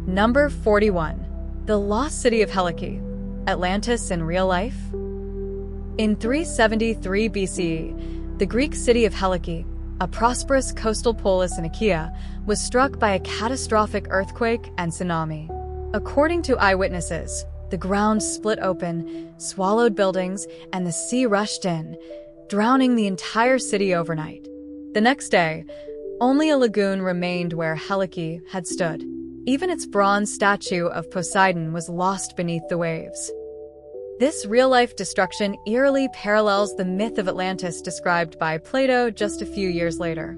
Speaker 1: Number 41. The Lost City of Helike, Atlantis in real life? In 373 BCE, the Greek city of Helike, a prosperous coastal polis in Achaea, was struck by a catastrophic earthquake and tsunami. According to eyewitnesses, the ground split open, swallowed buildings, and the sea rushed in, drowning the entire city overnight. The next day, only a lagoon remained where Helike had stood. Even its bronze statue of Poseidon was lost beneath the waves. This real-life destruction eerily parallels the myth of Atlantis described by Plato just a few years later.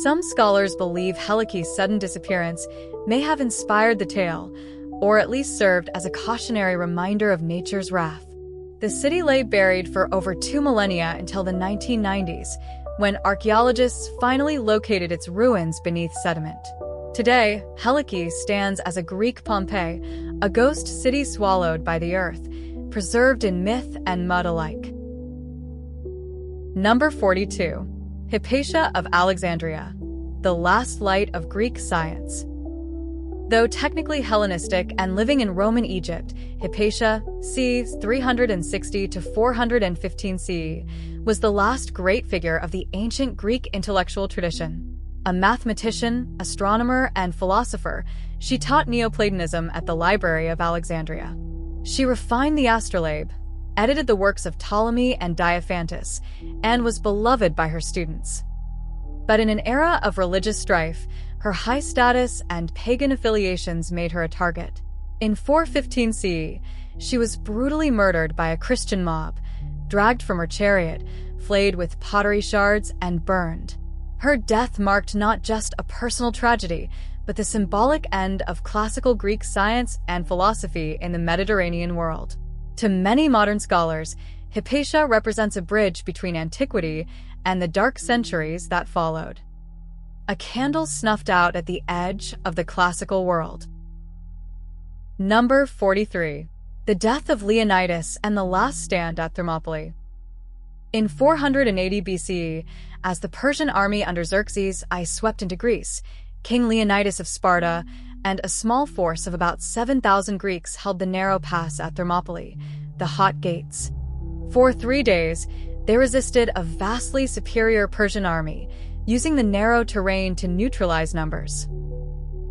Speaker 1: Some scholars believe Helike's sudden disappearance may have inspired the tale, or at least served as a cautionary reminder of nature's wrath. The city lay buried for over 2 millennia until the 1990s, when archaeologists finally located its ruins beneath sediment. Today, Helike stands as a Greek Pompeii, a ghost city swallowed by the earth, preserved in myth and mud alike. Number 42. Hypatia of Alexandria, the last light of Greek science. Though technically Hellenistic and living in Roman Egypt, Hypatia, c. 360 to 415 CE, was the last great figure of the ancient Greek intellectual tradition. A mathematician, astronomer, and philosopher, she taught Neoplatonism at the Library of Alexandria. She refined the astrolabe, edited the works of Ptolemy and Diophantus, and was beloved by her students. But in an era of religious strife, her high status and pagan affiliations made her a target. In 415 CE, she was brutally murdered by a Christian mob, dragged from her chariot, flayed with pottery shards, and burned. Her death marked not just a personal tragedy, but the symbolic end of classical Greek science and philosophy in the Mediterranean world. To many modern scholars, Hypatia represents a bridge between antiquity and the dark centuries that followed. A candle snuffed out at the edge of the classical world. Number 43. The death of Leonidas and the last stand at Thermopylae. In 480 BCE, as the Persian army under Xerxes I swept into Greece, King Leonidas of Sparta and a small force of about 7,000 Greeks held the narrow pass at Thermopylae, the Hot Gates. For 3 days, they resisted a vastly superior Persian army, using the narrow terrain to neutralize numbers.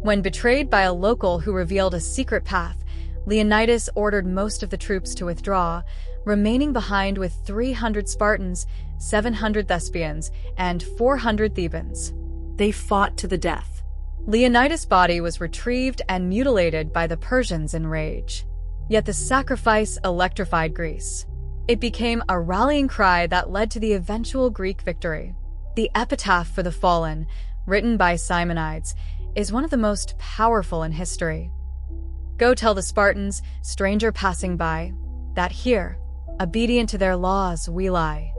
Speaker 1: When betrayed by a local who revealed a secret path, Leonidas ordered most of the troops to withdraw, remaining behind with 300 Spartans, 700 Thespians, and 400 Thebans. They fought to the death. Leonidas' body was retrieved and mutilated by the Persians in rage. Yet the sacrifice electrified Greece. It became a rallying cry that led to the eventual Greek victory. The epitaph for the fallen, written by Simonides, is one of the most powerful in history. Go tell the Spartans, stranger passing by, that here, obedient to their laws, we lie.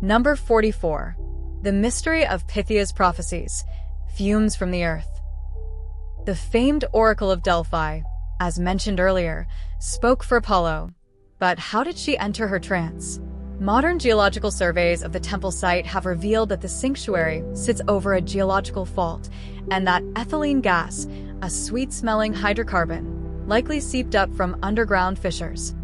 Speaker 1: Number 44. The mystery of Pythia's prophecies, fumes from the earth. The famed oracle of Delphi, as mentioned earlier, spoke for Apollo. But how did she enter her trance? Modern geological surveys of the temple site have revealed that the sanctuary sits over a geological fault, and that ethylene gas, a sweet-smelling hydrocarbon, likely seeped up from underground fissures.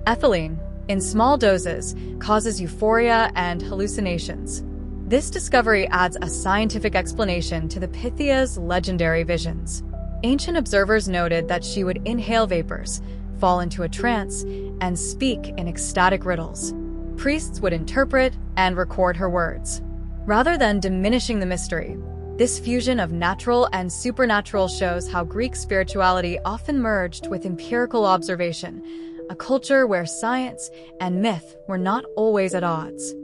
Speaker 1: Ethylene, in small doses, causes euphoria and hallucinations. This discovery adds a scientific explanation to the Pythia's legendary visions. Ancient observers noted that she would inhale vapors, fall into a trance, and speak in ecstatic riddles. Priests would interpret and record her words. Rather than diminishing the mystery, this fusion of natural and supernatural shows how Greek spirituality often merged with empirical observation, a culture where science and myth were not always at odds.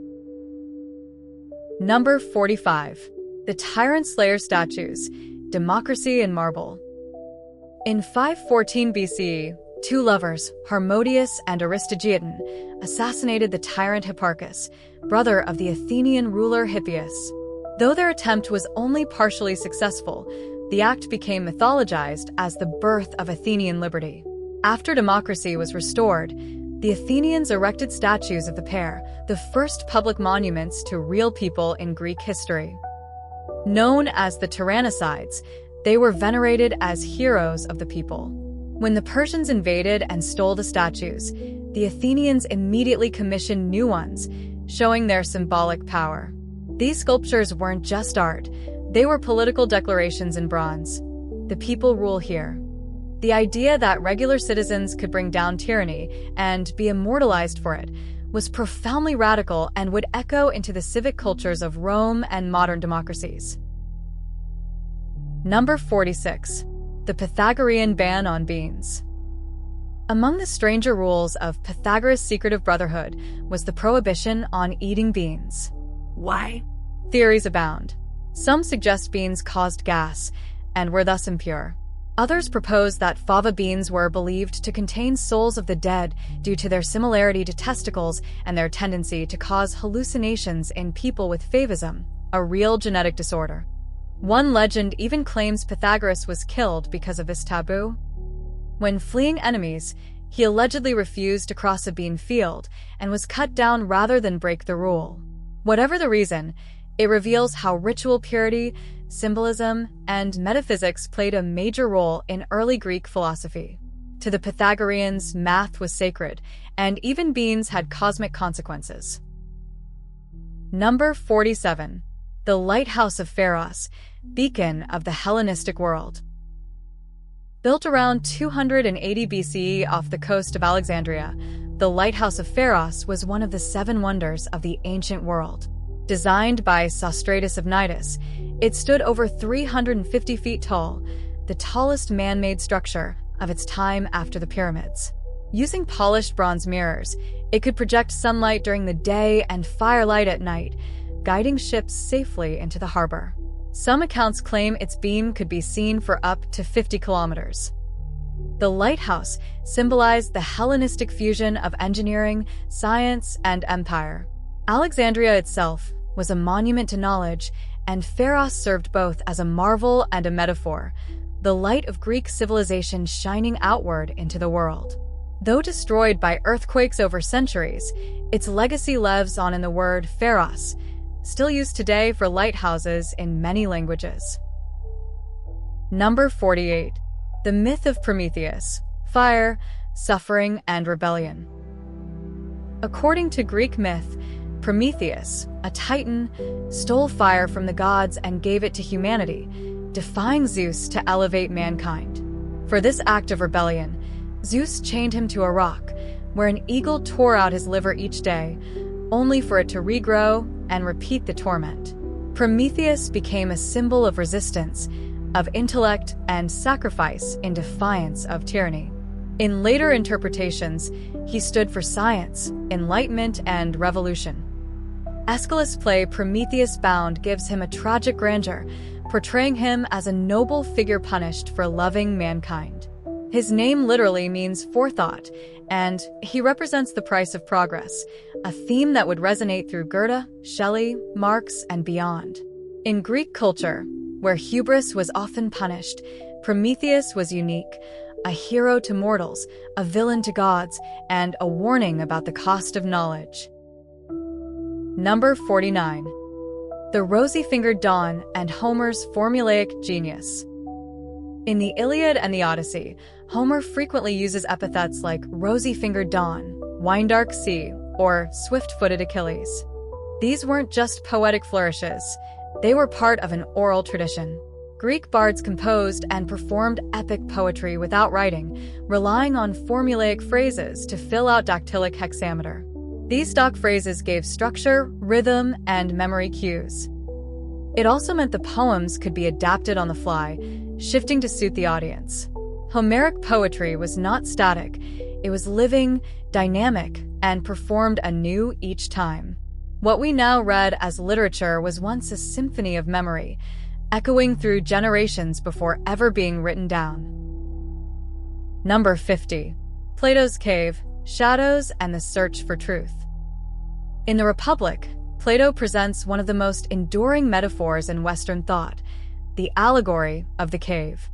Speaker 1: Number 45. The Tyrant Slayer Statues, Democracy in Marble. In 514 BCE, 2 lovers, Harmodius and Aristogiton, assassinated the tyrant Hipparchus, brother of the Athenian ruler Hippias. Though their attempt was only partially successful, the act became mythologized as the birth of Athenian liberty. After democracy was restored, the Athenians erected statues of the pair, the first public monuments to real people in Greek history. Known as the Tyrannicides, they were venerated as heroes of the people. When the Persians invaded and stole the statues, the Athenians immediately commissioned new ones, showing their symbolic power. These sculptures weren't just art, they were political declarations in bronze. The people rule here. The idea that regular citizens could bring down tyranny and be immortalized for it was profoundly radical and would echo into the civic cultures of Rome and modern democracies. Number 46. The Pythagorean ban on beans. Among the stranger rules of Pythagoras' secretive brotherhood was the prohibition on eating beans. Why? Theories abound. Some suggest beans caused gas and were thus impure. Others propose that fava beans were believed to contain souls of the dead due to their similarity to testicles and their tendency to cause hallucinations in people with favism, a real genetic disorder. One legend even claims Pythagoras was killed because of this taboo. When fleeing enemies, he allegedly refused to cross a bean field and was cut down rather than break the rule. Whatever the reason, it reveals how ritual purity, symbolism, and metaphysics played a major role in early Greek philosophy. To the Pythagoreans, math was sacred, and even beans had cosmic consequences. Number 47. The Lighthouse of Pharos, beacon of the Hellenistic world. Built around 280 BCE off the coast of Alexandria, the Lighthouse of Pharos was one of the 7 wonders of the ancient world. Designed by Socrates of Cnidus, it stood over 350 feet tall, the tallest man-made structure of its time after the pyramids. Using polished bronze mirrors, it could project sunlight during the day and firelight at night, guiding ships safely into the harbor. Some accounts claim its beam could be seen for up to 50 kilometers. The lighthouse symbolized the Hellenistic fusion of engineering, science, and empire. Alexandria itself was a monument to knowledge, and Pharos served both as a marvel and a metaphor, the light of Greek civilization shining outward into the world. Though destroyed by earthquakes over centuries, its legacy lives on in the word Pharos, still used today for lighthouses in many languages. Number 48. The myth of Prometheus, fire, suffering, and rebellion. According to Greek myth, Prometheus, a titan, stole fire from the gods and gave it to humanity, defying Zeus to elevate mankind. For this act of rebellion, Zeus chained him to a rock, where an eagle tore out his liver each day, only for it to regrow and repeat the torment. Prometheus became a symbol of resistance, of intellect and sacrifice in defiance of tyranny. In later interpretations, he stood for science, enlightenment, and revolution. Aeschylus' play Prometheus Bound gives him a tragic grandeur, portraying him as a noble figure punished for loving mankind. His name literally means forethought, and he represents the price of progress, a theme that would resonate through Goethe, Shelley, Marx, and beyond. In Greek culture, where hubris was often punished, Prometheus was unique, a hero to mortals, a villain to gods, and a warning about the cost of knowledge. Number 49. The Rosy-Fingered Dawn and Homer's Formulaic Genius. In the Iliad and the Odyssey, Homer frequently uses epithets like rosy-fingered dawn, wine-dark sea, or swift-footed Achilles. These weren't just poetic flourishes, they were part of an oral tradition. Greek bards composed and performed epic poetry without writing, relying on formulaic phrases to fill out dactylic hexameter. These stock phrases gave structure, rhythm, and memory cues. It also meant the poems could be adapted on the fly, shifting to suit the audience. Homeric poetry was not static, it was living, dynamic, and performed anew each time. What we now read as literature was once a symphony of memory, echoing through generations before ever being written down. Number 50. Plato's Cave, Shadows and the Search for Truth. In the Republic, Plato presents one of the most enduring metaphors in Western thought, the allegory of the cave.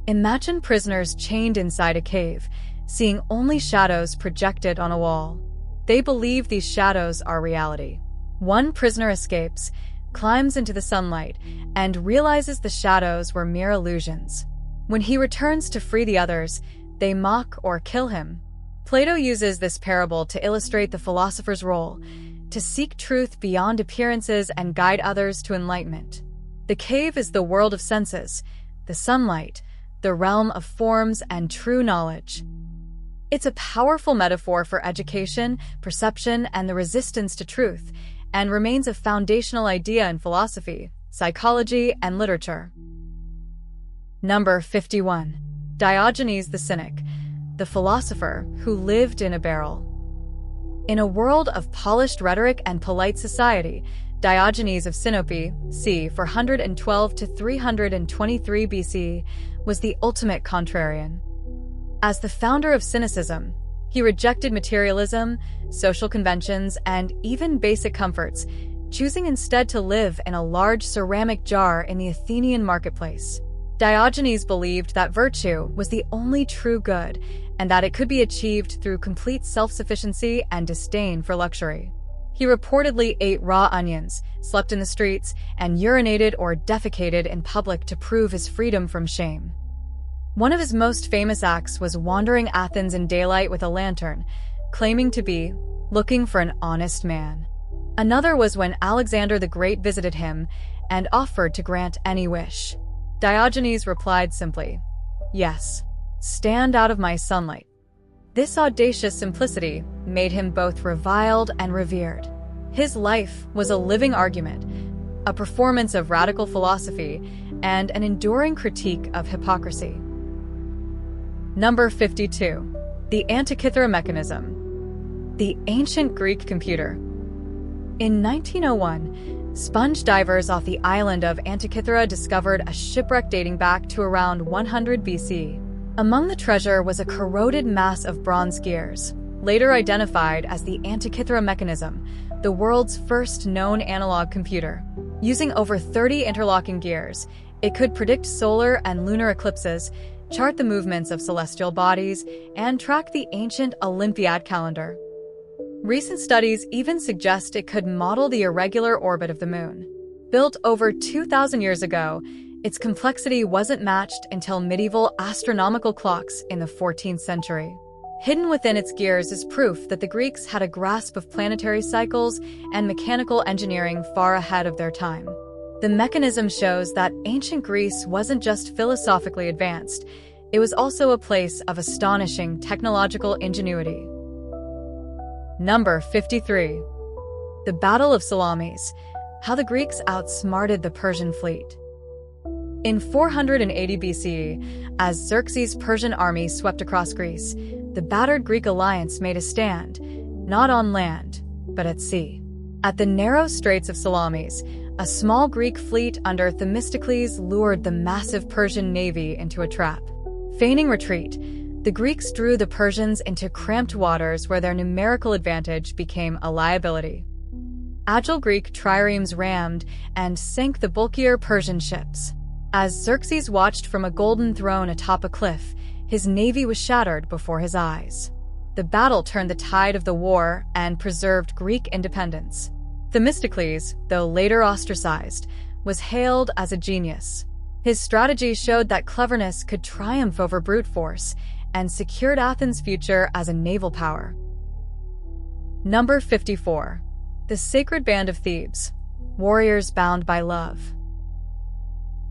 Speaker 1: Imagine prisoners chained inside a cave, seeing only shadows projected on a wall. They believe these shadows are reality. One prisoner escapes, climbs into the sunlight, and realizes the shadows were mere illusions. When he returns to free the others, they mock or kill him. Plato uses this parable to illustrate the philosopher's role, to seek truth beyond appearances and guide others to enlightenment. The cave is the world of senses, the sunlight, the realm of forms and true knowledge. It's a powerful metaphor for education, perception, and the resistance to truth, and remains a foundational idea in philosophy, psychology, and literature. Number 51. Diogenes the Cynic, the philosopher who lived in a barrel. In a world of polished rhetoric and polite society, Diogenes of Sinope, c. 412 to 323 BC, was the ultimate contrarian. As the founder of cynicism, he rejected materialism, social conventions, and even basic comforts, choosing instead to live in a large ceramic jar in the Athenian marketplace. Diogenes believed that virtue was the only true good, and that it could be achieved through complete self-sufficiency and disdain for luxury. He reportedly ate raw onions, slept in the streets, and urinated or defecated in public to prove his freedom from shame. One of his most famous acts was wandering Athens in daylight with a lantern, claiming to be looking for an honest man. Another was when Alexander the Great visited him and offered to grant any wish. Diogenes replied simply, "Yes, stand out of my sunlight." This audacious simplicity made him both reviled and revered. His life was a living argument, a performance of radical philosophy, and an enduring critique of hypocrisy. Number 52. The Antikythera mechanism. The ancient Greek computer. In 1901, sponge divers off the island of Antikythera discovered a shipwreck dating back to around 100 BC. Among the treasure was a corroded mass of bronze gears, later identified as the Antikythera mechanism, the world's first known analog computer. Using over 30 interlocking gears, it could predict solar and lunar eclipses, chart the movements of celestial bodies, and track the ancient Olympiad calendar. Recent studies even suggest it could model the irregular orbit of the moon. Built over 2,000 years ago, its complexity wasn't matched until medieval astronomical clocks in the 14th century. Hidden within its gears is proof that the Greeks had a grasp of planetary cycles and mechanical engineering far ahead of their time. The mechanism shows that ancient Greece wasn't just philosophically advanced, it was also a place of astonishing technological ingenuity. Number 53. The Battle of Salamis, how the Greeks outsmarted the Persian fleet. In 480 BCE, as Xerxes' Persian army swept across Greece, the battered Greek alliance made a stand, not on land, but at sea. At the narrow straits of Salamis, a small Greek fleet under Themistocles lured the massive Persian navy into a trap. Feigning retreat, the Greeks drew the Persians into cramped waters where their numerical advantage became a liability. Agile Greek triremes rammed and sank the bulkier Persian ships. As Xerxes watched from a golden throne atop a cliff, his navy was shattered before his eyes. The battle turned the tide of the war and preserved Greek independence. Themistocles, though later ostracized, was hailed as a genius. His strategy showed that cleverness could triumph over brute force and secured Athens' future as a naval power. Number 54. The Sacred Band of Thebes, warriors bound by love.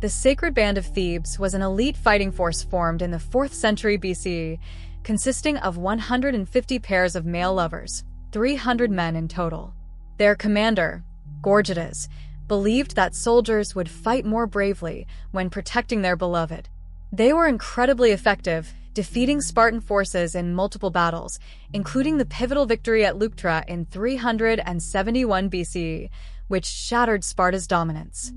Speaker 1: The Sacred Band of Thebes was an elite fighting force formed in the 4th century BCE, consisting of 150 pairs of male lovers, 300 men in total. Their commander, Gorgidas, believed that soldiers would fight more bravely when protecting their beloved. They were incredibly effective, defeating Spartan forces in multiple battles, including the pivotal victory at Leuctra in 371 BCE, which shattered Sparta's dominance.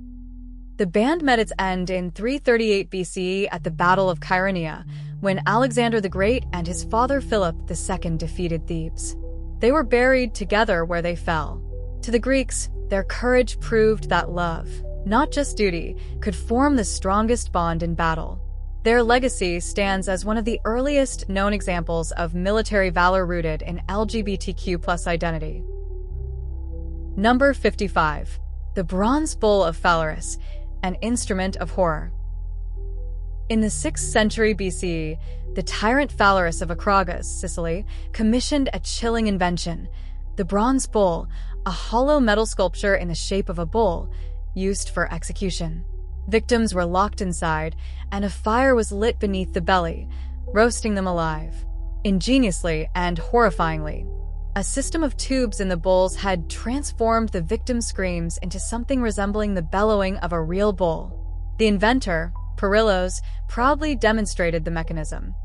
Speaker 1: The band met its end in 338 BCE at the Battle of Chaeronea, when Alexander the Great and his father Philip II defeated Thebes. They were buried together where they fell. To the Greeks, their courage proved that love, not just duty, could form the strongest bond in battle. Their legacy stands as one of the earliest known examples of military valor rooted in LGBTQ+ identity. Number 55. The Bronze Bull of Phalaris, an instrument of horror. In the 6th century BCE, the tyrant Phalaris of Acragas, Sicily, commissioned a chilling invention, the bronze bull, a hollow metal sculpture in the shape of a bull, used for execution. Victims were locked inside, and a fire was lit beneath the belly, roasting them alive. Ingeniously and horrifyingly, a system of tubes in the bull's head transformed the victim's screams into something resembling the bellowing of a real bull. The inventor, Perillos, proudly demonstrated the mechanism,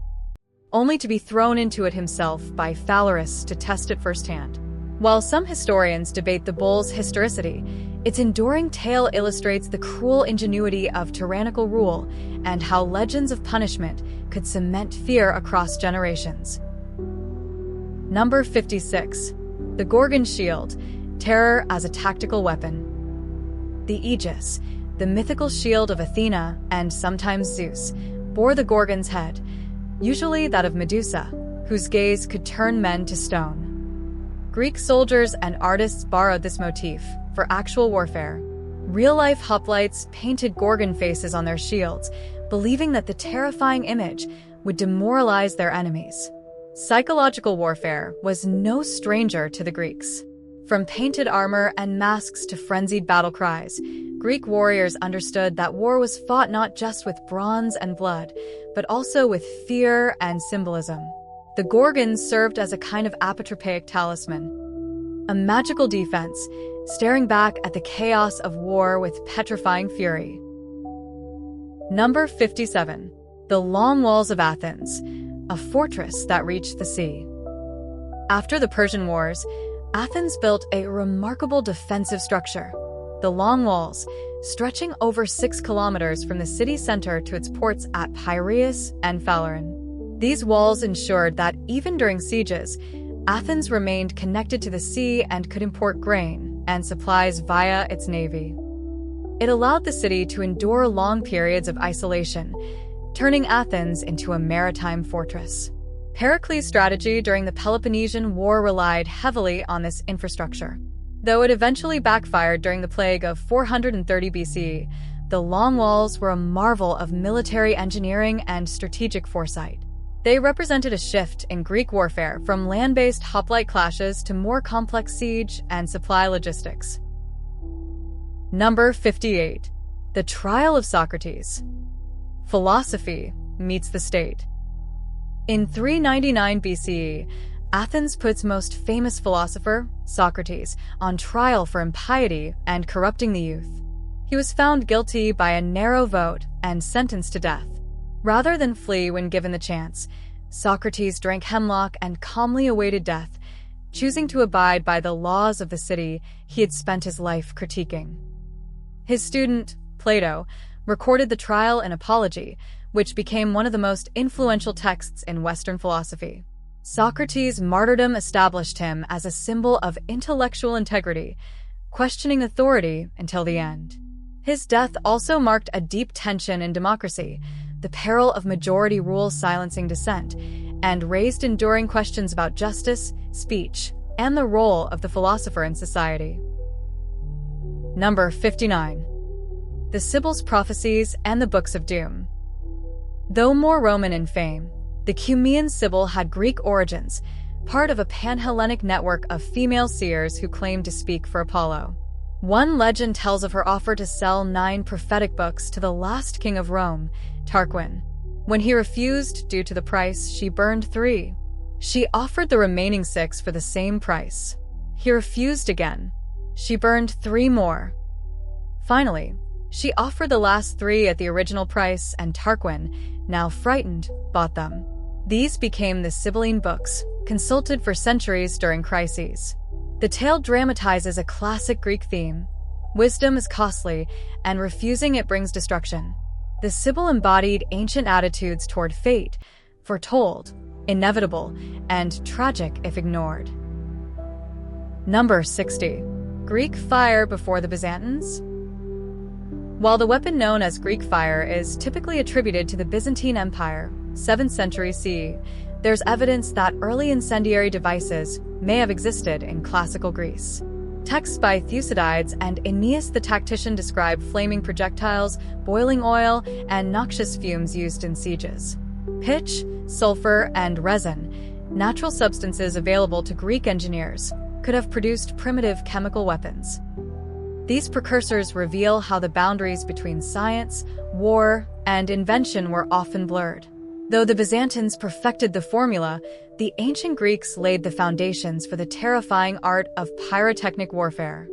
Speaker 1: only to be thrown into it himself by Phalaris to test it firsthand. While some historians debate the bull's historicity, Its enduring tale illustrates the cruel ingenuity of tyrannical rule and how legends of punishment could cement fear across generations. Number 56. The Gorgon Shield, terror as a tactical weapon. The Aegis, the mythical shield of Athena and sometimes Zeus, bore the Gorgon's head, usually that of Medusa, whose gaze could turn men to stone. Greek soldiers and artists borrowed this motif for actual warfare. Real-life hoplites painted Gorgon faces on their shields, believing that the terrifying image would demoralize their enemies. Psychological warfare was no stranger to the Greeks. From painted armor and masks to frenzied battle cries, Greek warriors understood that war was fought not just with bronze and blood, but also with fear and symbolism. The Gorgons served as a kind of apotropaic talisman, a magical defense, staring back at the chaos of war with petrifying fury. Number 57. The Long Walls of Athens, a fortress that reached the sea. After the Persian Wars, Athens built a remarkable defensive structure. The Long Walls, stretching over 6 kilometers from the city center to its ports at Piraeus and Phaleron. These walls ensured that even during sieges, Athens remained connected to the sea and could import grain and supplies via its navy. It allowed the city to endure long periods of isolation, turning Athens into a maritime fortress. Pericles' strategy during the Peloponnesian War relied heavily on this infrastructure. Though it eventually backfired during the plague of 430 BCE, the Long Walls were a marvel of military engineering and strategic foresight. They represented a shift in Greek warfare from land-based hoplite clashes to more complex siege and supply logistics. Number 58. The Trial of Socrates. Philosophy meets the state. In 399 BCE, Athens puts most famous philosopher, Socrates, on trial for impiety and corrupting the youth. He was found guilty by a narrow vote and sentenced to death. Rather than flee when given the chance, Socrates drank hemlock and calmly awaited death, choosing to abide by the laws of the city he had spent his life critiquing. His student, Plato, recorded the trial in Apology, which became one of the most influential texts in Western philosophy. Socrates' martyrdom established him as a symbol of intellectual integrity, questioning authority until the end. His death also marked a deep tension in democracy, the peril of majority rule silencing dissent, and raised enduring questions about justice, speech, and the role of the philosopher in society. Number 59. The Sibyl's Prophecies and the Books of Doom. Though more Roman in fame, the Cumaean Sibyl had Greek origins, part of a pan-Hellenic network of female seers who claimed to speak for Apollo. One legend tells of her offer to sell 9 prophetic books to the last king of Rome, Tarquin. When he refused due to the price, she burned 3. She offered the remaining 6 for the same price. He refused again. She burned 3 more. Finally, she offered the last 3 at the original price, and Tarquin, now frightened, bought them. These became the Sibylline books, consulted for centuries during crises. The tale dramatizes a classic Greek theme. Wisdom is costly, and refusing it brings destruction. The Sibyl embodied ancient attitudes toward fate, foretold, inevitable, and tragic if ignored. Number 60. Greek fire before the Byzantines? While the weapon known as Greek fire is typically attributed to the Byzantine Empire, 7th century CE, there's evidence that early incendiary devices may have existed in classical Greece. Texts by Thucydides and Aeneas the Tactician describe flaming projectiles, boiling oil, and noxious fumes used in sieges. Pitch, sulfur, and resin, natural substances available to Greek engineers, could have produced primitive chemical weapons. These precursors reveal how the boundaries between science, war, and invention were often blurred. Though the Byzantines perfected the formula, the ancient Greeks laid the foundations for the terrifying art of pyrotechnic warfare.